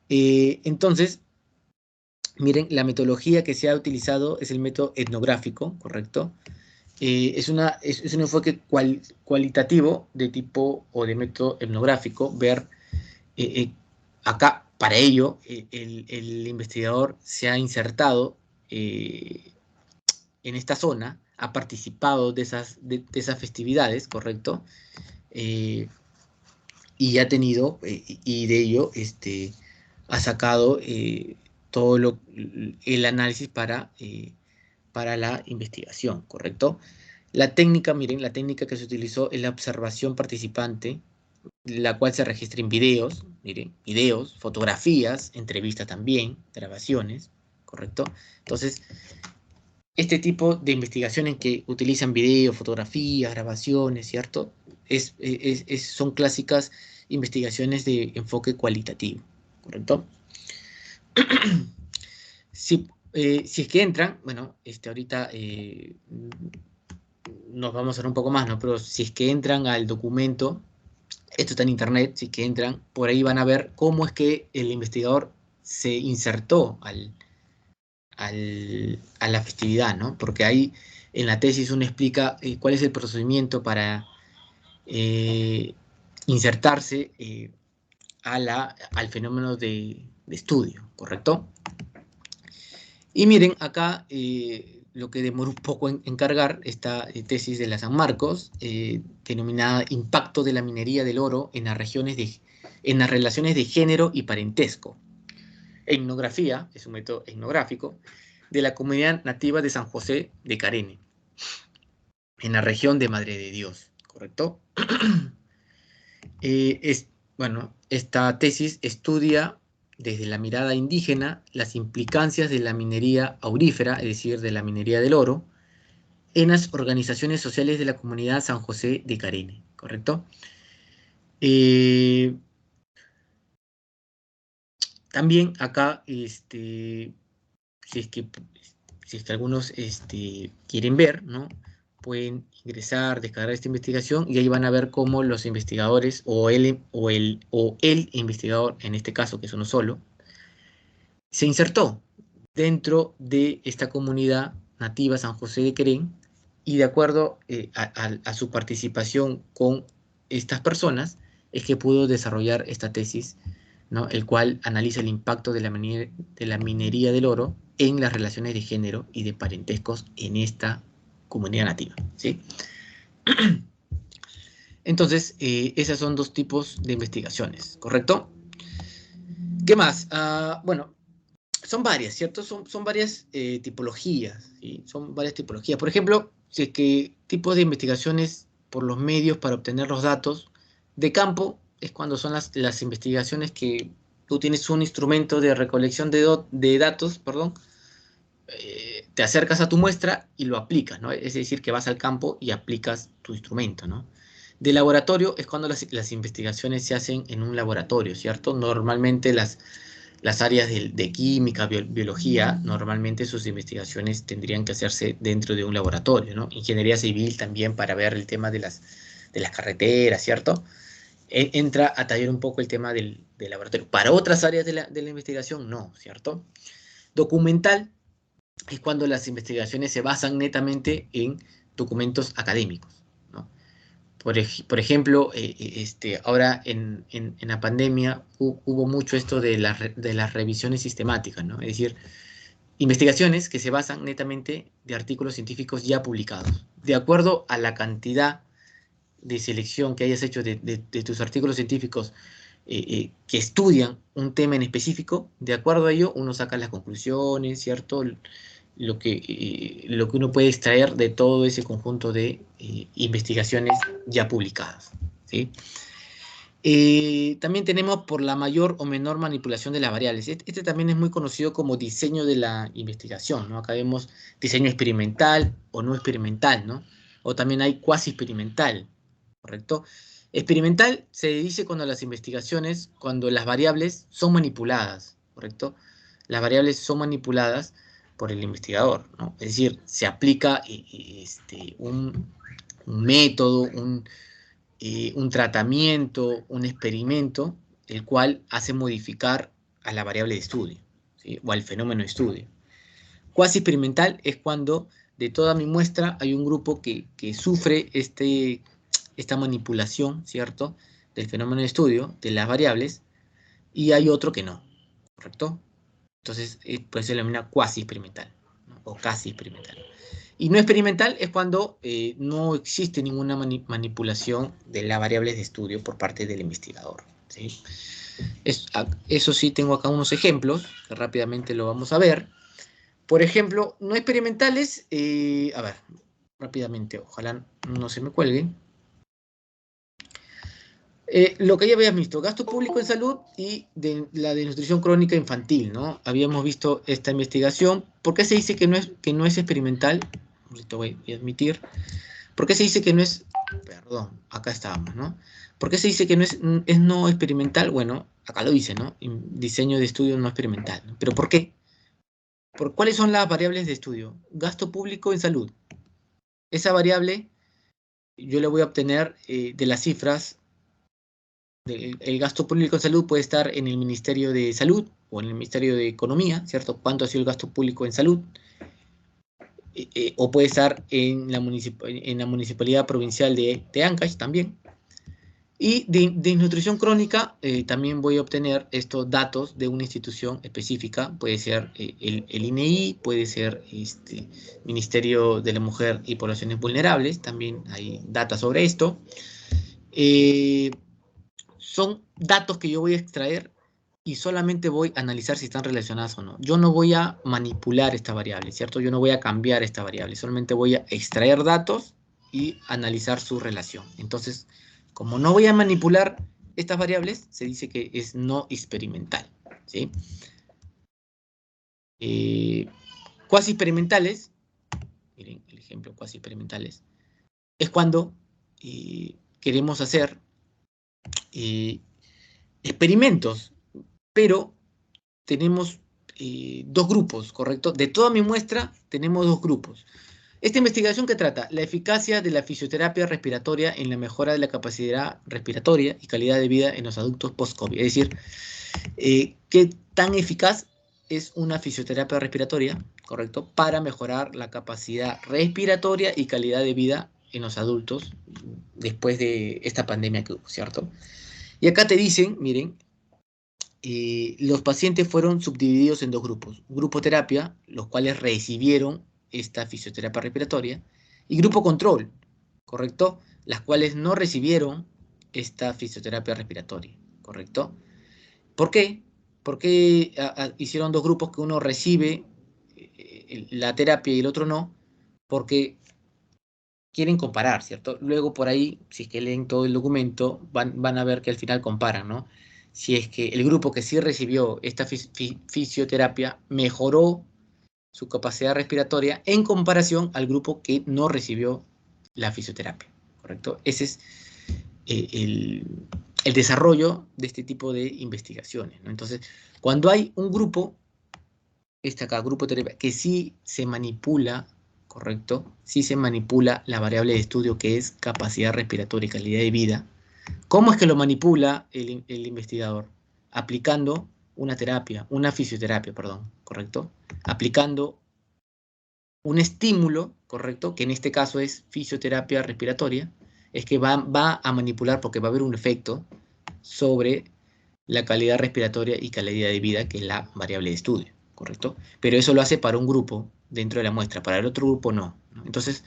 Entonces, miren, la metodología que se ha utilizado es el método etnográfico, ¿correcto? Es un enfoque cualitativo de tipo o de método etnográfico, ver acá, para ello, el investigador se ha insertado en esta zona, ha participado de esas festividades, ¿correcto? Eh, y ha tenido, y de ello ha sacado todo el análisis para la investigación, ¿correcto? La técnica, miren, la técnica que se utilizó es la observación participante, la cual se registra en videos, miren, videos, fotografías, entrevistas también, grabaciones, ¿correcto? Entonces, este tipo de investigación en que utilizan videos, fotografías, grabaciones, ¿cierto? Son clásicas investigaciones de enfoque cualitativo, ¿correcto? Si es que entran, bueno, ahorita nos vamos a ver un poco más, ¿no? Pero si es que entran al documento, esto está en internet, si es que entran, por ahí van a ver cómo es que el investigador se insertó a la festividad, ¿no? Porque ahí en la tesis uno explica cuál es el procedimiento para eh, insertarse al fenómeno de estudio, ¿correcto? Y miren, acá lo que demoró un poco en cargar esta tesis de la San Marcos, denominada Impacto de la minería del oro en en las relaciones de género y parentesco. Etnografía, es un método etnográfico, de la comunidad nativa de San José de Carene, en la región de Madre de Dios, ¿correcto? Bueno, esta tesis estudia desde la mirada indígena las implicancias de la minería aurífera, es decir, de la minería del oro, en las organizaciones sociales de la comunidad San José de Carene, ¿correcto? Eh, También acá, si es que, si es que algunos quieren ver, ¿no? Pueden ingresar, descargar esta investigación y ahí van a ver cómo los investigadores o el investigador, en este caso que es uno solo, se insertó dentro de esta comunidad nativa San José de Querén y de acuerdo a su participación con estas personas es que pudo desarrollar esta tesis, ¿no? El cual analiza el impacto de la minería del oro en las relaciones de género y de parentescos en esta comunidad nativa, ¿sí? Entonces, esos son dos tipos de investigaciones, ¿correcto? ¿Qué más? Bueno, son varias, ¿cierto? Son varias tipologías, ¿sí? Son varias tipologías. Por ejemplo, si es que tipos de investigaciones por los medios para obtener los datos de campo es cuando son las investigaciones que tú tienes un instrumento de recolección de datos, perdón, te acercas a tu muestra y lo aplicas, ¿no? Es decir, que vas al campo y aplicas tu instrumento, ¿no? De laboratorio es cuando las investigaciones se hacen en un laboratorio, ¿cierto? Normalmente las áreas de química, biología, normalmente sus investigaciones tendrían que hacerse dentro de un laboratorio, ¿no? Ingeniería civil también para ver el tema de las carreteras, ¿cierto? Entra a tallar un poco el tema del laboratorio. Para otras áreas de la investigación, no, ¿cierto? Documental es cuando las investigaciones se basan netamente en documentos académicos, ¿no? Por ejemplo, ahora en la pandemia hubo mucho esto de las revisiones sistemáticas, ¿no? Es decir, investigaciones que se basan netamente de artículos científicos ya publicados. De acuerdo a la cantidad de selección que hayas hecho de tus artículos científicos que estudian un tema en específico. De acuerdo a ello, uno saca las conclusiones, ¿cierto? Lo que uno puede extraer de todo ese conjunto de investigaciones ya publicadas, ¿sí? También tenemos por la mayor o menor manipulación de las variables. Este también es muy conocido como diseño de la investigación, ¿no? Acá vemos diseño experimental o no experimental, ¿no? O también hay cuasi experimental, ¿correcto? Experimental se dice cuando las investigaciones, cuando las variables son manipuladas, ¿correcto? Las variables son manipuladas por el investigador, ¿no? Es decir, se aplica un método, un tratamiento, un experimento, el cual hace modificar a la variable de estudio, ¿sí? O al fenómeno de estudio. Cuasi experimental es cuando de toda mi muestra hay un grupo que sufre esta manipulación, ¿cierto? Del fenómeno de estudio, de las variables, y hay otro que no, ¿correcto? Entonces, pues se denomina cuasi experimental, ¿no? O casi experimental. Y no experimental es cuando no existe ninguna manipulación de las variables de estudio por parte del investigador, ¿sí? Eso sí, tengo acá unos ejemplos que rápidamente lo vamos a ver. Por ejemplo, no experimentales, a ver, rápidamente, ojalá no se me cuelguen. Lo que ya habíamos visto, gasto público en salud y la desnutrición crónica infantil, ¿no? Habíamos visto esta investigación. ¿Por qué se dice que no es experimental? Voy a admitir. ¿Por qué se dice que no es, perdón, acá estábamos, ¿no? ¿Por qué se dice que es no experimental? Bueno, acá lo dice, ¿no? Diseño de estudio no experimental, ¿no? ¿Pero por qué? ¿Cuáles son las variables de estudio? Gasto público en salud. Esa variable yo la voy a obtener de las cifras. El gasto público en salud puede estar en el Ministerio de Salud o en el Ministerio de Economía, ¿cierto? ¿Cuánto ha sido el gasto público en salud? O puede estar en la Municipalidad Provincial de Ancash también. Y de nutrición crónica también voy a obtener estos datos de una institución específica. Puede ser el INEI, puede ser Ministerio de la Mujer y Poblaciones Vulnerables. También hay data sobre esto. Son datos que yo voy a extraer y solamente voy a analizar si están relacionadas o no. Yo no voy a manipular esta variable, ¿cierto? Yo no voy a cambiar esta variable. Solamente voy a extraer datos y analizar su relación. Entonces, como no voy a manipular estas variables, se dice que es no experimental, ¿sí? Cuasi experimentales, miren el ejemplo cuasi experimentales, es cuando queremos hacer experimentos, pero tenemos dos grupos, ¿correcto? De toda mi muestra tenemos dos grupos. Esta investigación que trata la eficacia de la fisioterapia respiratoria en la mejora de la capacidad respiratoria y calidad de vida en los adultos post-COVID. Es decir, qué tan eficaz es una fisioterapia respiratoria, ¿correcto? Para mejorar la capacidad respiratoria y calidad de vida en los adultos después de esta pandemia que hubo, ¿cierto? Y acá te dicen, miren, los pacientes fueron subdivididos en dos grupos. Grupo terapia, los cuales recibieron esta fisioterapia respiratoria, y grupo control, ¿correcto? Las cuales no recibieron esta fisioterapia respiratoria, ¿correcto? ¿Por qué? ¿Por qué hicieron dos grupos que uno recibe la terapia y el otro no? Porque quieren comparar, ¿cierto? Luego por ahí, si es que leen todo el documento, van a ver que al final comparan, ¿no? Si es que el grupo que sí recibió esta fisioterapia mejoró su capacidad respiratoria en comparación al grupo que no recibió la fisioterapia, ¿correcto? Ese es el desarrollo de este tipo de investigaciones, ¿no? Entonces, cuando hay un grupo, acá, grupo terapia, que sí se manipula, ¿correcto? Sí se manipula la variable de estudio que es capacidad respiratoria y calidad de vida. ¿Cómo es que lo manipula el investigador? Aplicando una terapia, una fisioterapia, perdón, ¿correcto? Aplicando un estímulo, ¿correcto? Que en este caso es fisioterapia respiratoria, es que va a manipular porque va a haber un efecto sobre la calidad respiratoria y calidad de vida, que es la variable de estudio, ¿correcto? Pero eso lo hace para un grupo dentro de la muestra, para el otro grupo no. Entonces,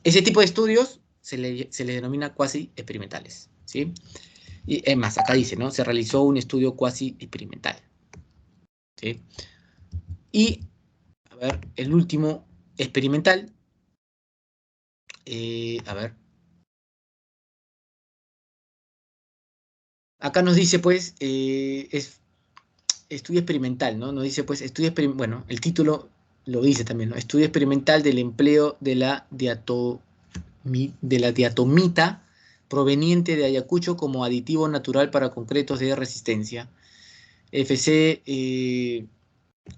ese tipo de estudios se le denomina cuasi experimentales, ¿sí? Y es más, acá dice, ¿no? Se realizó un estudio cuasi experimental. ¿Sí? Y, a ver, el último experimental. A ver. Acá nos dice, pues, es estudio experimental, ¿no? Nos dice, pues, bueno, el título lo dice también, ¿no? Estudio experimental del empleo de la diatomita proveniente de Ayacucho como aditivo natural para concretos de resistencia. FC y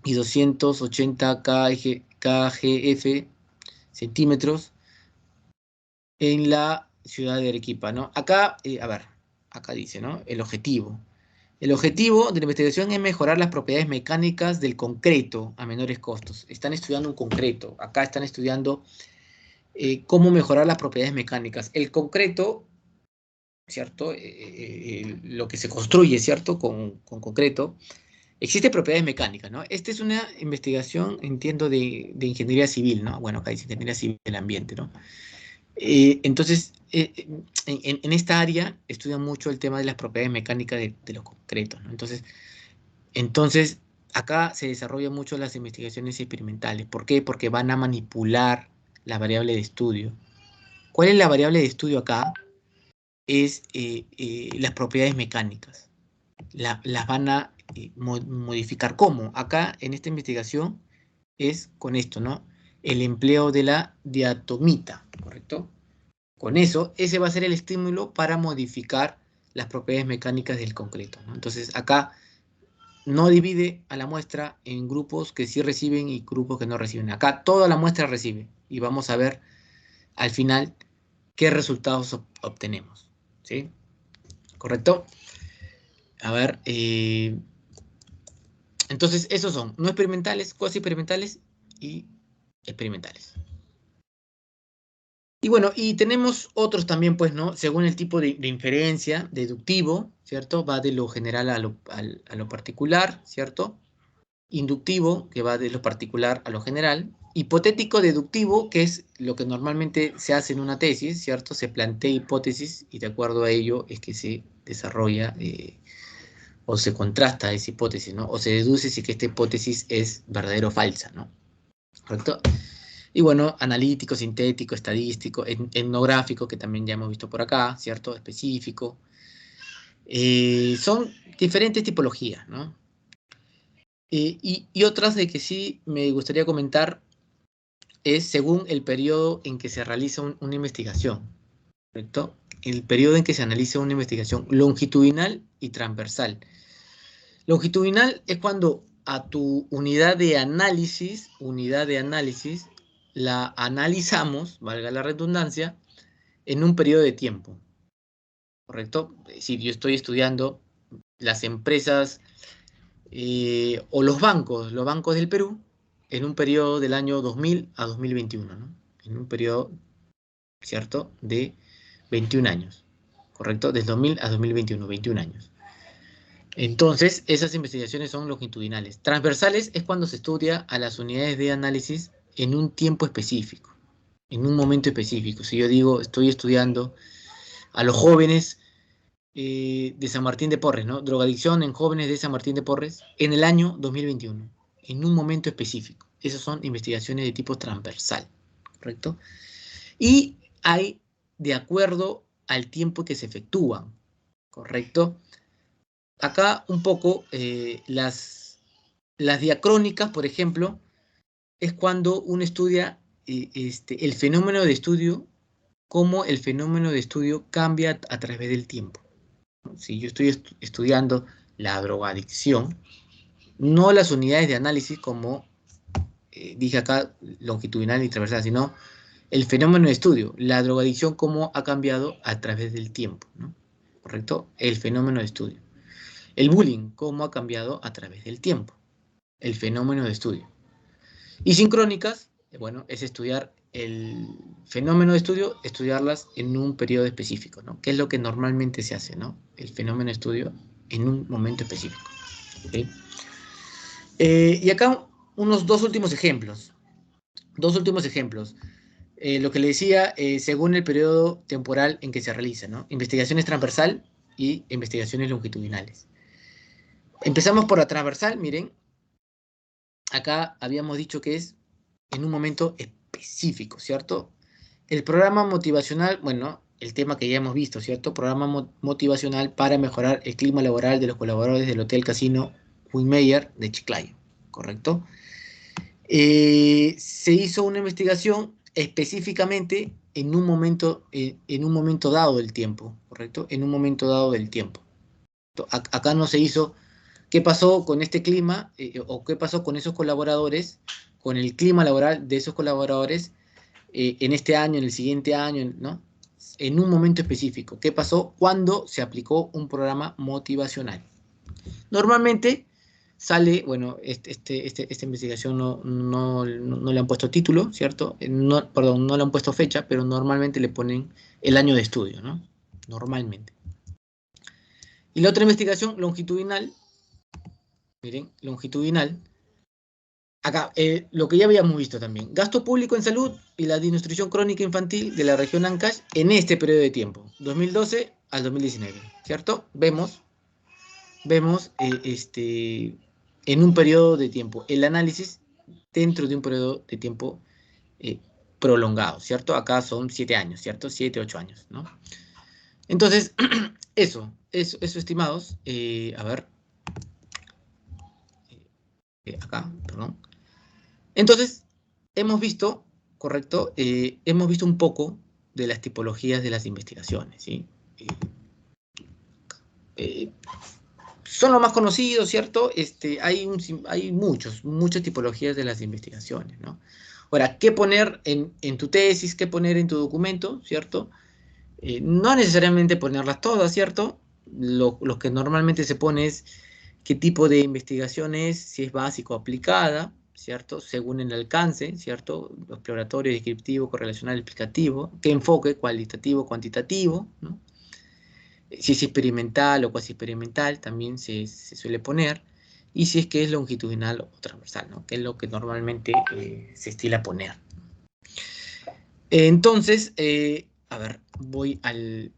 280 kgf centímetros en la ciudad de Arequipa, ¿no? Acá, a ver, acá dice, ¿no? El objetivo. El objetivo de la investigación es mejorar las propiedades mecánicas del concreto a menores costos. Están estudiando un concreto. Acá están estudiando cómo mejorar las propiedades mecánicas. El concreto, ¿cierto? Lo que se construye, ¿cierto? Con concreto. Existen propiedades mecánicas, ¿no? Esta es una investigación, entiendo, de ingeniería civil, ¿no? Bueno, acá dice ingeniería civil del ambiente, ¿no? Entonces, en esta área estudian mucho el tema de las propiedades mecánicas de los concretos, ¿no? Entonces, acá se desarrollan mucho las investigaciones experimentales. ¿Por qué? Porque van a manipular la variable de estudio. ¿Cuál es la variable de estudio acá? Es las propiedades mecánicas. Las van a modificar. ¿Cómo? Acá, en esta investigación, es con esto, ¿no? El empleo de la diatomita, ¿correcto? Con eso, ese va a ser el estímulo para modificar las propiedades mecánicas del concreto, ¿no? Entonces, acá no divide a la muestra en grupos que sí reciben y grupos que no reciben. Acá toda la muestra recibe y vamos a ver al final qué resultados obtenemos. ¿Sí? ¿Correcto? A ver, entonces esos son no experimentales, cuasi experimentales y experimentales. Y bueno, y tenemos otros también, pues, ¿no? Según el tipo de inferencia, deductivo, ¿cierto? Va de lo general a lo particular, ¿cierto? Inductivo, que va de lo particular a lo general, hipotético deductivo, que es lo que normalmente se hace en una tesis, ¿cierto? Se plantea hipótesis y de acuerdo a ello es que se desarrolla o se contrasta esa hipótesis, ¿no? O se deduce si que esta hipótesis es verdadera o falsa, ¿no? ¿Correcto? Y bueno, analítico, sintético, estadístico, etnográfico, que también ya hemos visto por acá, ¿cierto? Específico. Son diferentes tipologías, ¿no? Y otras de que sí me gustaría comentar es según el periodo en que se realiza una investigación, ¿correcto? El periodo en que se analiza una investigación longitudinal y transversal. Longitudinal es cuando a tu unidad de análisis, la analizamos, valga la redundancia, en un periodo de tiempo, ¿correcto? Si yo estoy estudiando las empresas o los bancos del Perú, en un periodo del año 2000 a 2021, ¿no? En un periodo, ¿cierto?, de 21 años, ¿correcto? Desde 2000 a 2021, 21 años. Entonces, esas investigaciones son longitudinales. Transversales es cuando se estudia a las unidades de análisis en un tiempo específico, en un momento específico. Si yo digo, estoy estudiando a los jóvenes de San Martín de Porres, ¿no? Drogadicción en jóvenes de San Martín de Porres en el año 2021, en un momento específico. Esas son investigaciones de tipo transversal, ¿correcto? Y hay de acuerdo al tiempo que se efectúan, ¿correcto? Acá un poco las diacrónicas, por ejemplo, es cuando uno estudia el fenómeno de estudio, cómo el fenómeno de estudio cambia a través del tiempo. Si yo estoy estudiando la drogadicción, no las unidades de análisis como dije acá, longitudinal y transversal, sino el fenómeno de estudio, la drogadicción cómo ha cambiado a través del tiempo, ¿no? ¿Correcto? El fenómeno de estudio. El bullying, cómo ha cambiado a través del tiempo, el fenómeno de estudio. Y sincrónicas, bueno, es estudiar el fenómeno de estudio, estudiarlas en un periodo específico, ¿no? Que es lo que normalmente se hace, ¿no? El fenómeno de estudio en un momento específico. ¿Sí? Y acá unos dos últimos ejemplos. Lo que le decía, según el periodo temporal en que se realiza, ¿no? Investigación es transversal y investigaciones longitudinales. Empezamos por la transversal, miren. Acá habíamos dicho que es en un momento específico, ¿cierto? El programa motivacional, bueno, el tema que ya hemos visto, ¿cierto? Programa motivacional para mejorar el clima laboral de los colaboradores del Hotel Casino Winmeyer de Chiclayo, ¿correcto? Se hizo una investigación específicamente en un momento dado del tiempo, ¿correcto? En un momento dado del tiempo. Acá no se hizo qué pasó con este clima o qué pasó con esos colaboradores, con el clima laboral de esos colaboradores en este año, en el siguiente año, ¿no? En un momento específico. ¿Qué pasó cuando se aplicó un programa motivacional? Normalmente sale, bueno, esta investigación no le han puesto título, ¿cierto? No, perdón, no le han puesto fecha, pero normalmente le ponen el año de estudio, ¿no? Normalmente. Y la otra investigación longitudinal, miren, longitudinal, acá, lo que ya habíamos visto también, gasto público en salud y la desnutrición crónica infantil de la región Ancash en este periodo de tiempo, 2012 al 2019, ¿cierto? Vemos en un periodo de tiempo, el análisis dentro de un periodo de tiempo eh, prolongado, ¿cierto? Acá son 7 años, ¿cierto? 7, 8 años, ¿no? Entonces, eso estimados, a ver, acá, perdón. Entonces, hemos visto, correcto, hemos visto un poco de las tipologías de las investigaciones, ¿sí? Eh, son los más conocidos, ¿cierto? Hay muchas tipologías de las investigaciones, ¿no? Ahora, ¿qué poner en tu tesis? ¿Qué poner en tu documento? ¿Cierto? No necesariamente ponerlas todas, ¿cierto? Lo que normalmente se pone es qué tipo de investigación es, si es básico o aplicada, ¿cierto? Según el alcance, ¿cierto? Exploratorio, descriptivo, correlacional, explicativo, qué enfoque, cualitativo, cuantitativo, ¿no? Si es experimental o cuasi experimental, también se suele poner, y si es que es longitudinal o transversal, ¿no? Que es lo que normalmente se estila poner. Entonces, a ver, voy al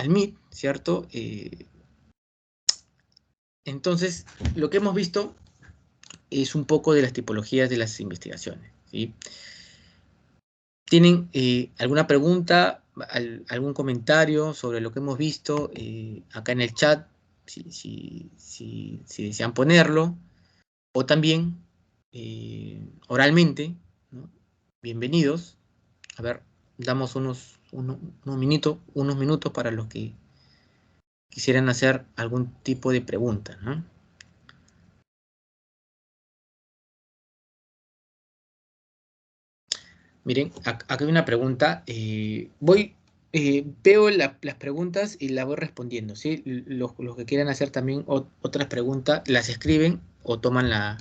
MIT, ¿cierto? Entonces, lo que hemos visto es un poco de las tipologías de las investigaciones, ¿sí? ¿Tienen alguna pregunta, algún comentario sobre lo que hemos visto acá en el chat? Si desean ponerlo, o también oralmente, ¿no? Bienvenidos. A ver, damos unos minutos para los que quisieran hacer algún tipo de pregunta, ¿no? Miren, acá hay una pregunta. Veo las preguntas y las voy respondiendo, ¿sí? Los que quieran hacer también otras preguntas, las escriben o toman la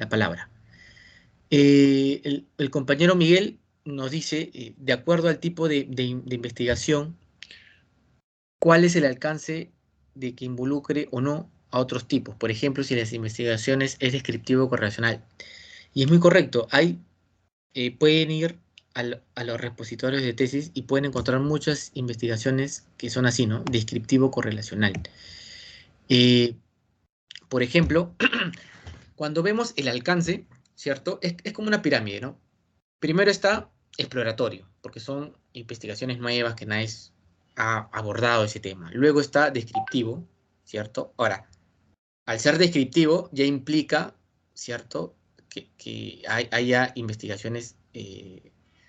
palabra. El compañero Miguel nos dice, de acuerdo al tipo de investigación, ¿cuál es el alcance de que involucre o no a otros tipos? Por ejemplo, si las investigaciones es descriptivo o correlacional. Y es muy correcto, pueden ir a los repositorios de tesis y pueden encontrar muchas investigaciones que son así, ¿no? Descriptivo correlacional. Eh, por ejemplo, cuando vemos el alcance, ¿cierto? Es como una pirámide, ¿no? Primero está exploratorio, porque son investigaciones nuevas que nadie ha abordado ese tema. Luego está descriptivo, ¿cierto? Ahora, al ser descriptivo ya implica, ¿cierto? Que haya investigaciones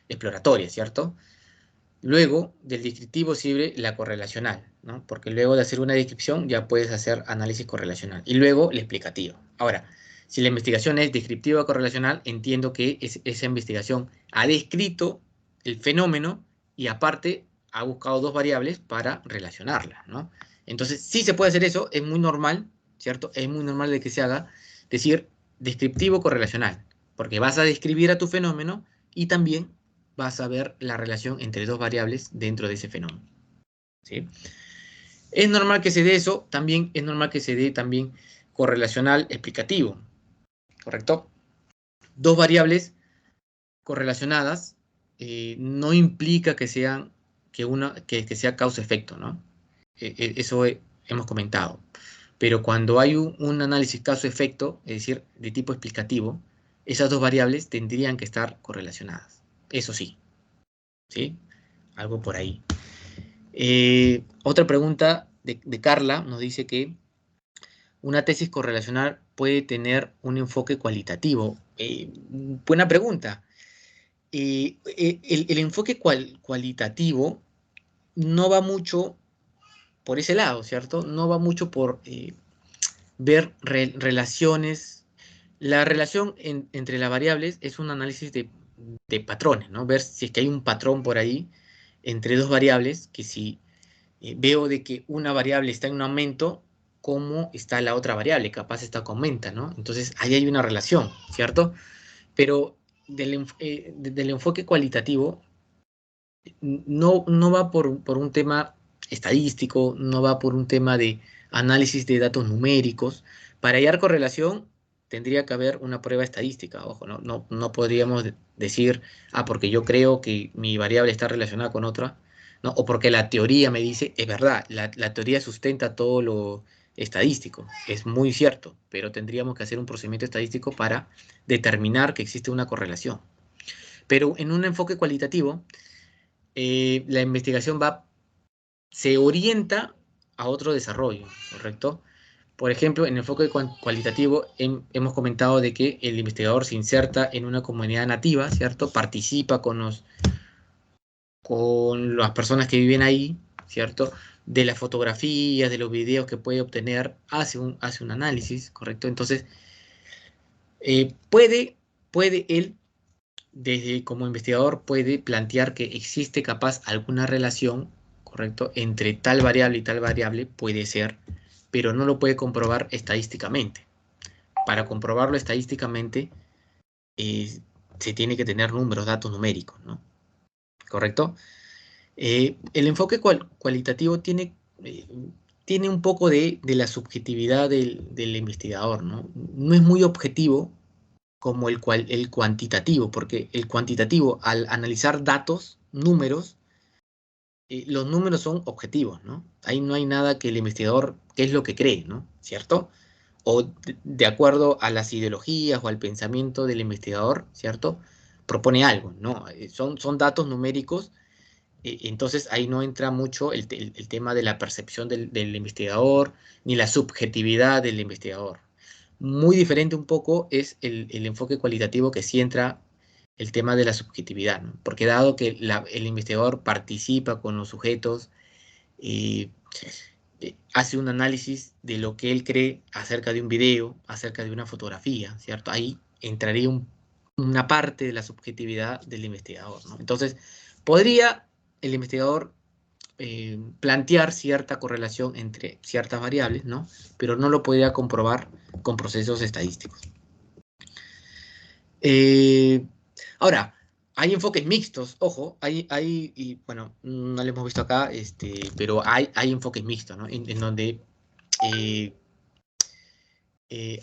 exploratorias, ¿cierto? Luego, del descriptivo sirve la correlacional, ¿no? Porque luego de hacer una descripción ya puedes hacer análisis correlacional. Y luego el explicativo. Ahora, si la investigación es descriptiva o correlacional, entiendo que esa investigación ha descrito el fenómeno y aparte ha buscado dos variables para relacionarlas, ¿no? Entonces, sí se puede hacer eso, es muy normal, ¿cierto? Es muy normal de que se haga decir descriptivo correlacional, porque vas a describir a tu fenómeno y también vas a ver la relación entre dos variables dentro de ese fenómeno, ¿sí? Es normal que se dé eso, también es normal que se dé también correlacional explicativo, ¿correcto? Dos variables correlacionadas no implica que sea causa-efecto, ¿no? Eso hemos comentado. Pero cuando hay un análisis caso-efecto, es decir, de tipo explicativo, esas dos variables tendrían que estar correlacionadas. Eso sí, ¿sí? Algo por ahí. Otra pregunta de Carla nos dice que una tesis correlacional puede tener un enfoque cualitativo. Buena pregunta. El enfoque cualitativo no va mucho por ese lado, ¿cierto? No va mucho por ver relaciones. La relación entre las variables es un análisis de patrones, ¿no? Ver si es que hay un patrón por ahí entre dos variables, que si veo de que una variable está en un aumento, ¿cómo está la otra variable? Capaz esta que aumenta, ¿no? Entonces ahí hay una relación, ¿cierto? Pero del enfoque cualitativo no va por un tema estadístico, no va por un tema de análisis de datos numéricos. Para hallar correlación tendría que haber una prueba estadística, ojo, no podríamos decir, porque yo creo que mi variable está relacionada con otra, ¿no? O porque la teoría me dice, es verdad, la teoría sustenta todo lo estadístico, es muy cierto, pero tendríamos que hacer un procedimiento estadístico para determinar que existe una correlación. Pero en un enfoque cualitativo, la investigación se orienta a otro desarrollo, ¿correcto? Por ejemplo, en el enfoque cualitativo hemos comentado de que el investigador se inserta en una comunidad nativa, ¿cierto? Participa con las personas que viven ahí, ¿cierto? De las fotografías, de los videos que puede obtener, hace un análisis, ¿correcto? Entonces, puede él, desde como investigador, puede plantear que existe capaz alguna relación, ¿correcto? Entre tal variable y tal variable, puede ser, pero no lo puede comprobar estadísticamente. Para comprobarlo estadísticamente, se tiene que tener números, datos numéricos, ¿no? ¿Correcto? El enfoque cualitativo tiene un poco de la subjetividad del investigador, ¿no? No es muy objetivo como el cuantitativo, porque el cuantitativo, al analizar datos, números, los números son objetivos, ¿no? Ahí no hay nada que el investigador, qué es lo que cree, ¿no? ¿Cierto? O de acuerdo a las ideologías o al pensamiento del investigador, ¿cierto? Propone algo, ¿no? Son datos numéricos, entonces ahí no entra mucho el tema de la percepción del investigador, ni la subjetividad del investigador. Muy diferente un poco es el enfoque cualitativo, que sí entra el tema de la subjetividad, ¿no? Porque dado que el investigador participa con los sujetos, eh, hace un análisis de lo que él cree acerca de un video, acerca de una fotografía, ¿cierto? Ahí entraría una parte de la subjetividad del investigador, ¿no? Entonces, podría el investigador plantear cierta correlación entre ciertas variables, ¿no? Pero no lo podría comprobar con procesos estadísticos. Ahora, hay enfoques mixtos, ojo, y bueno, no lo hemos visto acá, pero hay enfoques mixtos, ¿no? En donde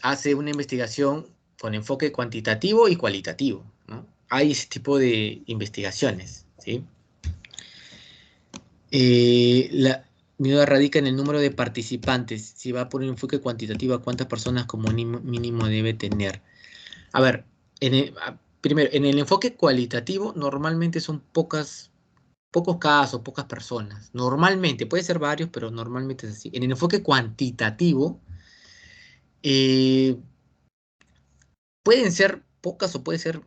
hace una investigación con enfoque cuantitativo y cualitativo, ¿no? Hay ese tipo de investigaciones, ¿sí? Mi duda radica en el número de participantes. Si va por un enfoque cuantitativo, ¿cuántas personas como mínimo debe tener? A ver, primero, en el enfoque cualitativo normalmente son pocos casos, pocas personas. Normalmente, puede ser varios, pero normalmente es así. En el enfoque cuantitativo, eh, pueden ser pocas o puede ser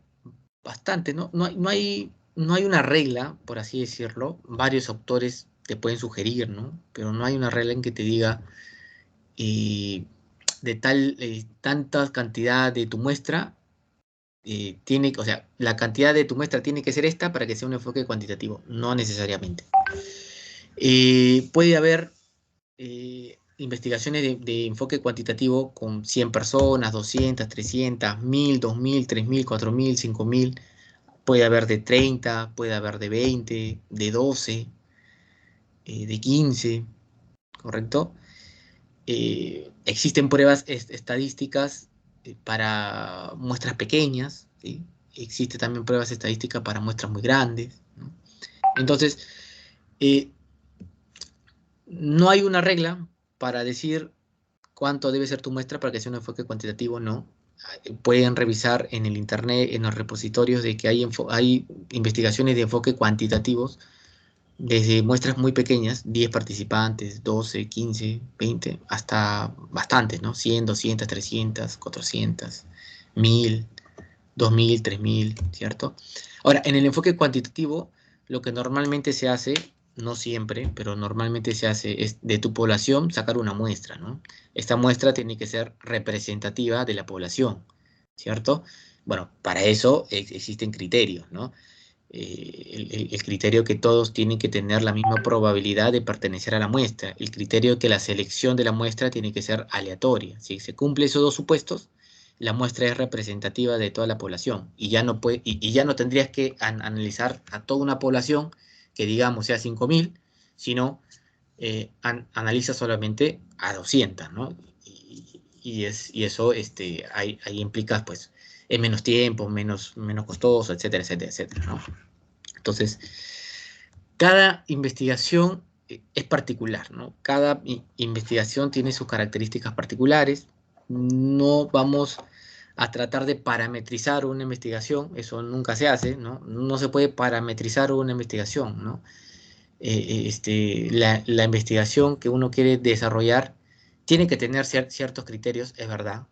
bastante, ¿no? No hay una regla, por así decirlo. Varios autores te pueden sugerir, ¿no? Pero no hay una regla en que te diga eh, tanta cantidad de tu muestra o sea, la cantidad de tu muestra tiene que ser esta para que sea un enfoque cuantitativo. No necesariamente. Puede haber investigaciones de enfoque cuantitativo con 100 personas, 200, 300, 1000, 2000, 3000, 4000, 5000. Puede haber de 30, puede haber de 20, de 12, de 15, ¿correcto? Existen pruebas estadísticas para muestras pequeñas, ¿sí? Existe también pruebas estadísticas para muestras muy grandes, ¿no? Entonces, eh, No hay una regla para decir cuánto debe ser tu muestra para que sea un enfoque cuantitativo, no. Pueden revisar en el internet, en los repositorios, de que hay investigaciones de enfoque cuantitativos desde muestras muy pequeñas, 10 participantes, 12, 15, 20, hasta bastantes, ¿no? 100, 200, 300, 400, 1000, 2000, 3000, ¿cierto? Ahora, en el enfoque cuantitativo, lo que normalmente se hace, no siempre, pero normalmente se hace, es de tu población sacar una muestra, ¿no? Esta muestra tiene que ser representativa de la población, ¿cierto? Bueno, para eso existen criterios, ¿no? El criterio que todos tienen que tener la misma probabilidad de pertenecer a la muestra, el criterio que la selección de la muestra tiene que ser aleatoria. Si se cumple esos dos supuestos, la muestra es representativa de toda la población y ya no, y ya no tendrías que analizar a toda una población que digamos sea 5000, sino analiza solamente a 200, ¿no? Y eso ahí implica, pues, es menos tiempo, menos costoso, etcétera, etcétera, etcétera, ¿no? Entonces, cada investigación es particular, ¿no? Cada investigación tiene sus características particulares. No vamos a tratar de parametrizar una investigación, eso nunca se hace, ¿no? No se puede parametrizar una investigación, ¿no? La investigación que uno quiere desarrollar tiene que tener ciertos criterios, es verdad,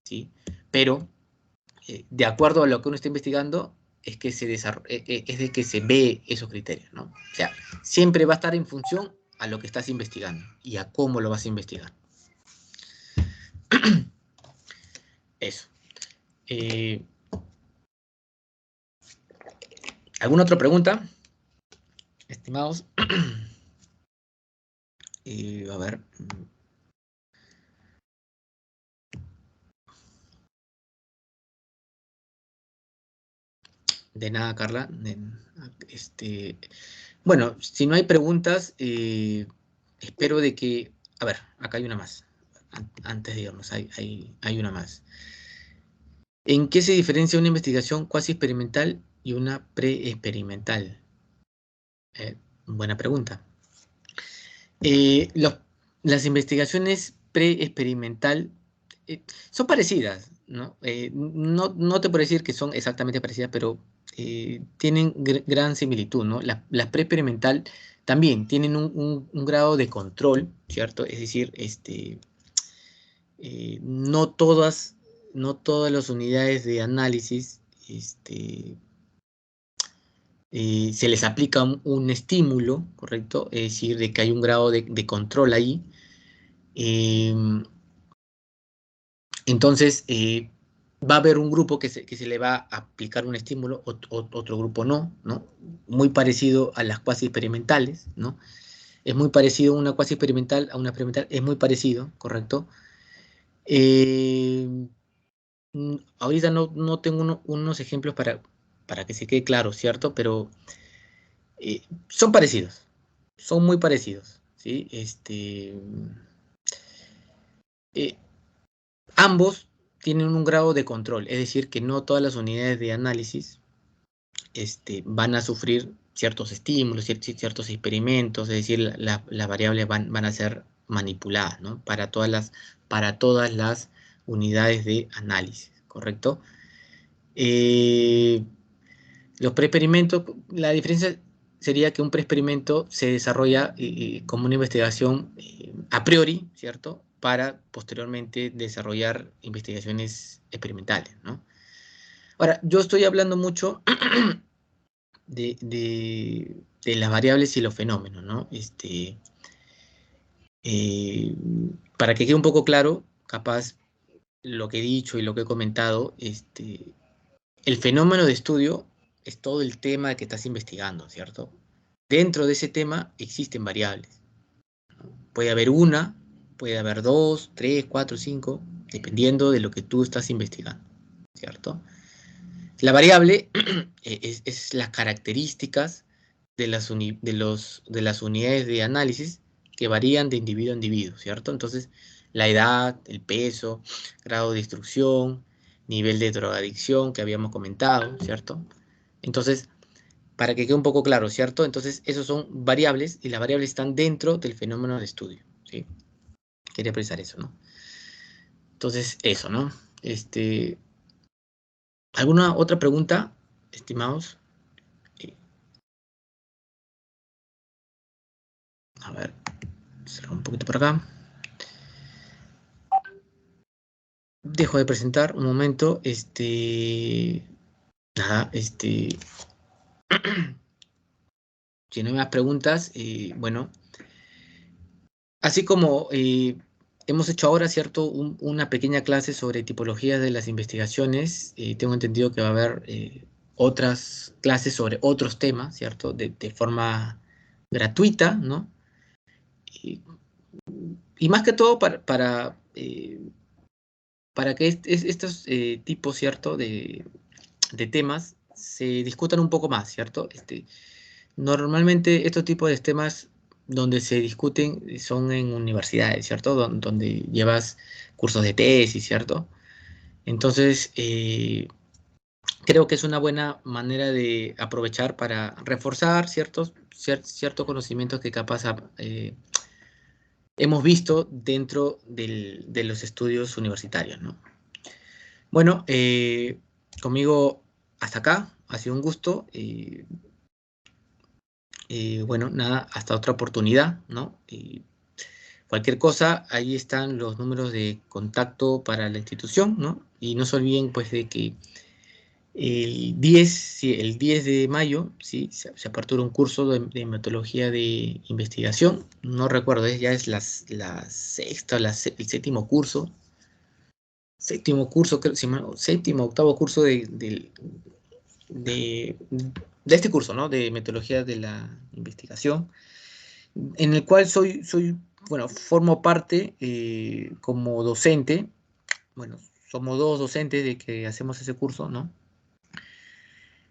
¿sí? Pero de acuerdo a lo que uno está investigando, es que es de que se ve esos criterios, ¿no? O sea, siempre va a estar en función a lo que estás investigando y a cómo lo vas a investigar. Eso. ¿Alguna otra pregunta, estimados? A ver. De nada, Carla. Bueno, si no hay preguntas, espero de que... A ver, acá hay una más. Antes de irnos, hay una más. ¿En qué se diferencia una investigación cuasi experimental y una pre-experimental? Buena pregunta. Eh, los- las investigaciones pre-experimental son parecidas, ¿no? No te puedo decir que son exactamente parecidas, pero tienen gran similitud, ¿no? La pre-experimental también tienen un grado de control, ¿cierto? Es decir, no todas las unidades de análisis se les aplica un estímulo, ¿correcto? Es decir, de que hay un grado de control ahí. Em, entonces, va a haber un grupo que se le va a aplicar un estímulo, otro grupo no, ¿no? Muy parecido a las cuasi experimentales, ¿no? Es muy parecido una cuasi experimental a una experimental, es muy parecido, ¿correcto? Eh, Ahorita no tengo unos ejemplos para que se quede claro, ¿cierto? Pero son parecidos, son muy parecidos, ¿sí? Eh, Ambos tienen un grado de control, es decir, que no todas las unidades de análisis van a sufrir ciertos estímulos, ciertos experimentos, es decir, las variables van a ser manipuladas, ¿no? Para todas las unidades de análisis, ¿correcto? Eh, los preexperimentos, la diferencia sería que un preexperimento se desarrolla como una investigación a priori, ¿cierto? Para posteriormente desarrollar investigaciones experimentales, ¿no? Ahora, yo estoy hablando mucho de las variables y los fenómenos, ¿no? Eh, para que quede un poco claro, capaz lo que he dicho y lo que he comentado, el fenómeno de estudio es todo el tema que estás investigando, ¿cierto? Dentro de ese tema existen variables. Puede haber una, puede haber dos, tres, cuatro, cinco, dependiendo de lo que tú estás investigando, ¿cierto? La variable es las características de las unidades de análisis que varían de individuo a individuo, ¿cierto? Entonces, la edad, el peso, grado de instrucción, nivel de drogadicción que habíamos comentado, ¿cierto? Entonces, para que quede un poco claro, ¿cierto? Entonces, esos son variables y las variables están dentro del fenómeno de estudio, ¿sí? Quería precisar eso, ¿no? Entonces, eso, ¿no? ¿Alguna otra pregunta, estimados? Eh, A ver, cerrar un poquito por acá. Dejo de presentar un momento. Nada, si no hay más preguntas, bueno, así como hemos hecho ahora, ¿cierto? Una pequeña clase sobre tipologías de las investigaciones. Tengo entendido que va a haber otras clases sobre otros temas, ¿cierto? De forma gratuita, ¿no? Y, y más que todo para que estos tipos, ¿cierto? De temas se discutan un poco más, ¿cierto? Normalmente estos tipos de temas donde se discuten son en universidades, ¿cierto? Donde llevas cursos de tesis, ¿cierto? Entonces, creo que es una buena manera de aprovechar para reforzar ciertos conocimientos que capaz hemos visto dentro de los estudios universitarios, ¿no? Bueno, conmigo hasta acá, ha sido un gusto. Bueno, nada, hasta otra oportunidad, ¿no? Cualquier cosa, ahí están los números de contacto para la institución, ¿no? Y no se olviden, pues, de que el 10, sí, el 10 de mayo, ¿sí? Se apertura un curso de metodología de investigación. No recuerdo, ya es la sexta, el séptimo curso. Séptimo curso, creo, séptimo, octavo curso de, de este curso, ¿no? De metodología de la investigación, en el cual bueno, formo parte como docente. Bueno, somos dos docentes de que hacemos ese curso, ¿no?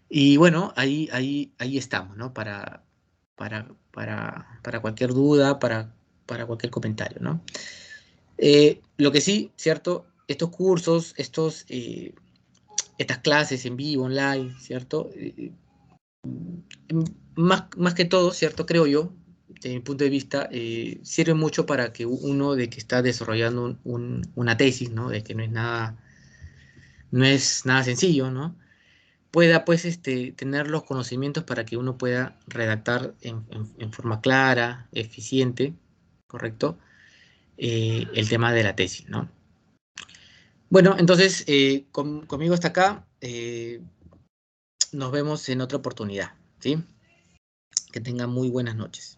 Y bueno, ahí estamos, ¿no? Para cualquier duda, para cualquier comentario, ¿no? Lo que sí, ¿cierto? Estos cursos, estas clases en vivo, online, ¿cierto? Más que todo, ¿cierto? Creo yo, desde mi punto de vista, sirve mucho para que uno de que está desarrollando una tesis, ¿no? De que no es nada sencillo, ¿no? Pueda, pues, tener los conocimientos para que uno pueda redactar en forma clara, eficiente, ¿correcto? El tema de la tesis, ¿no? Bueno, entonces, conmigo hasta acá. Nos vemos en otra oportunidad, ¿sí? Que tengan muy buenas noches.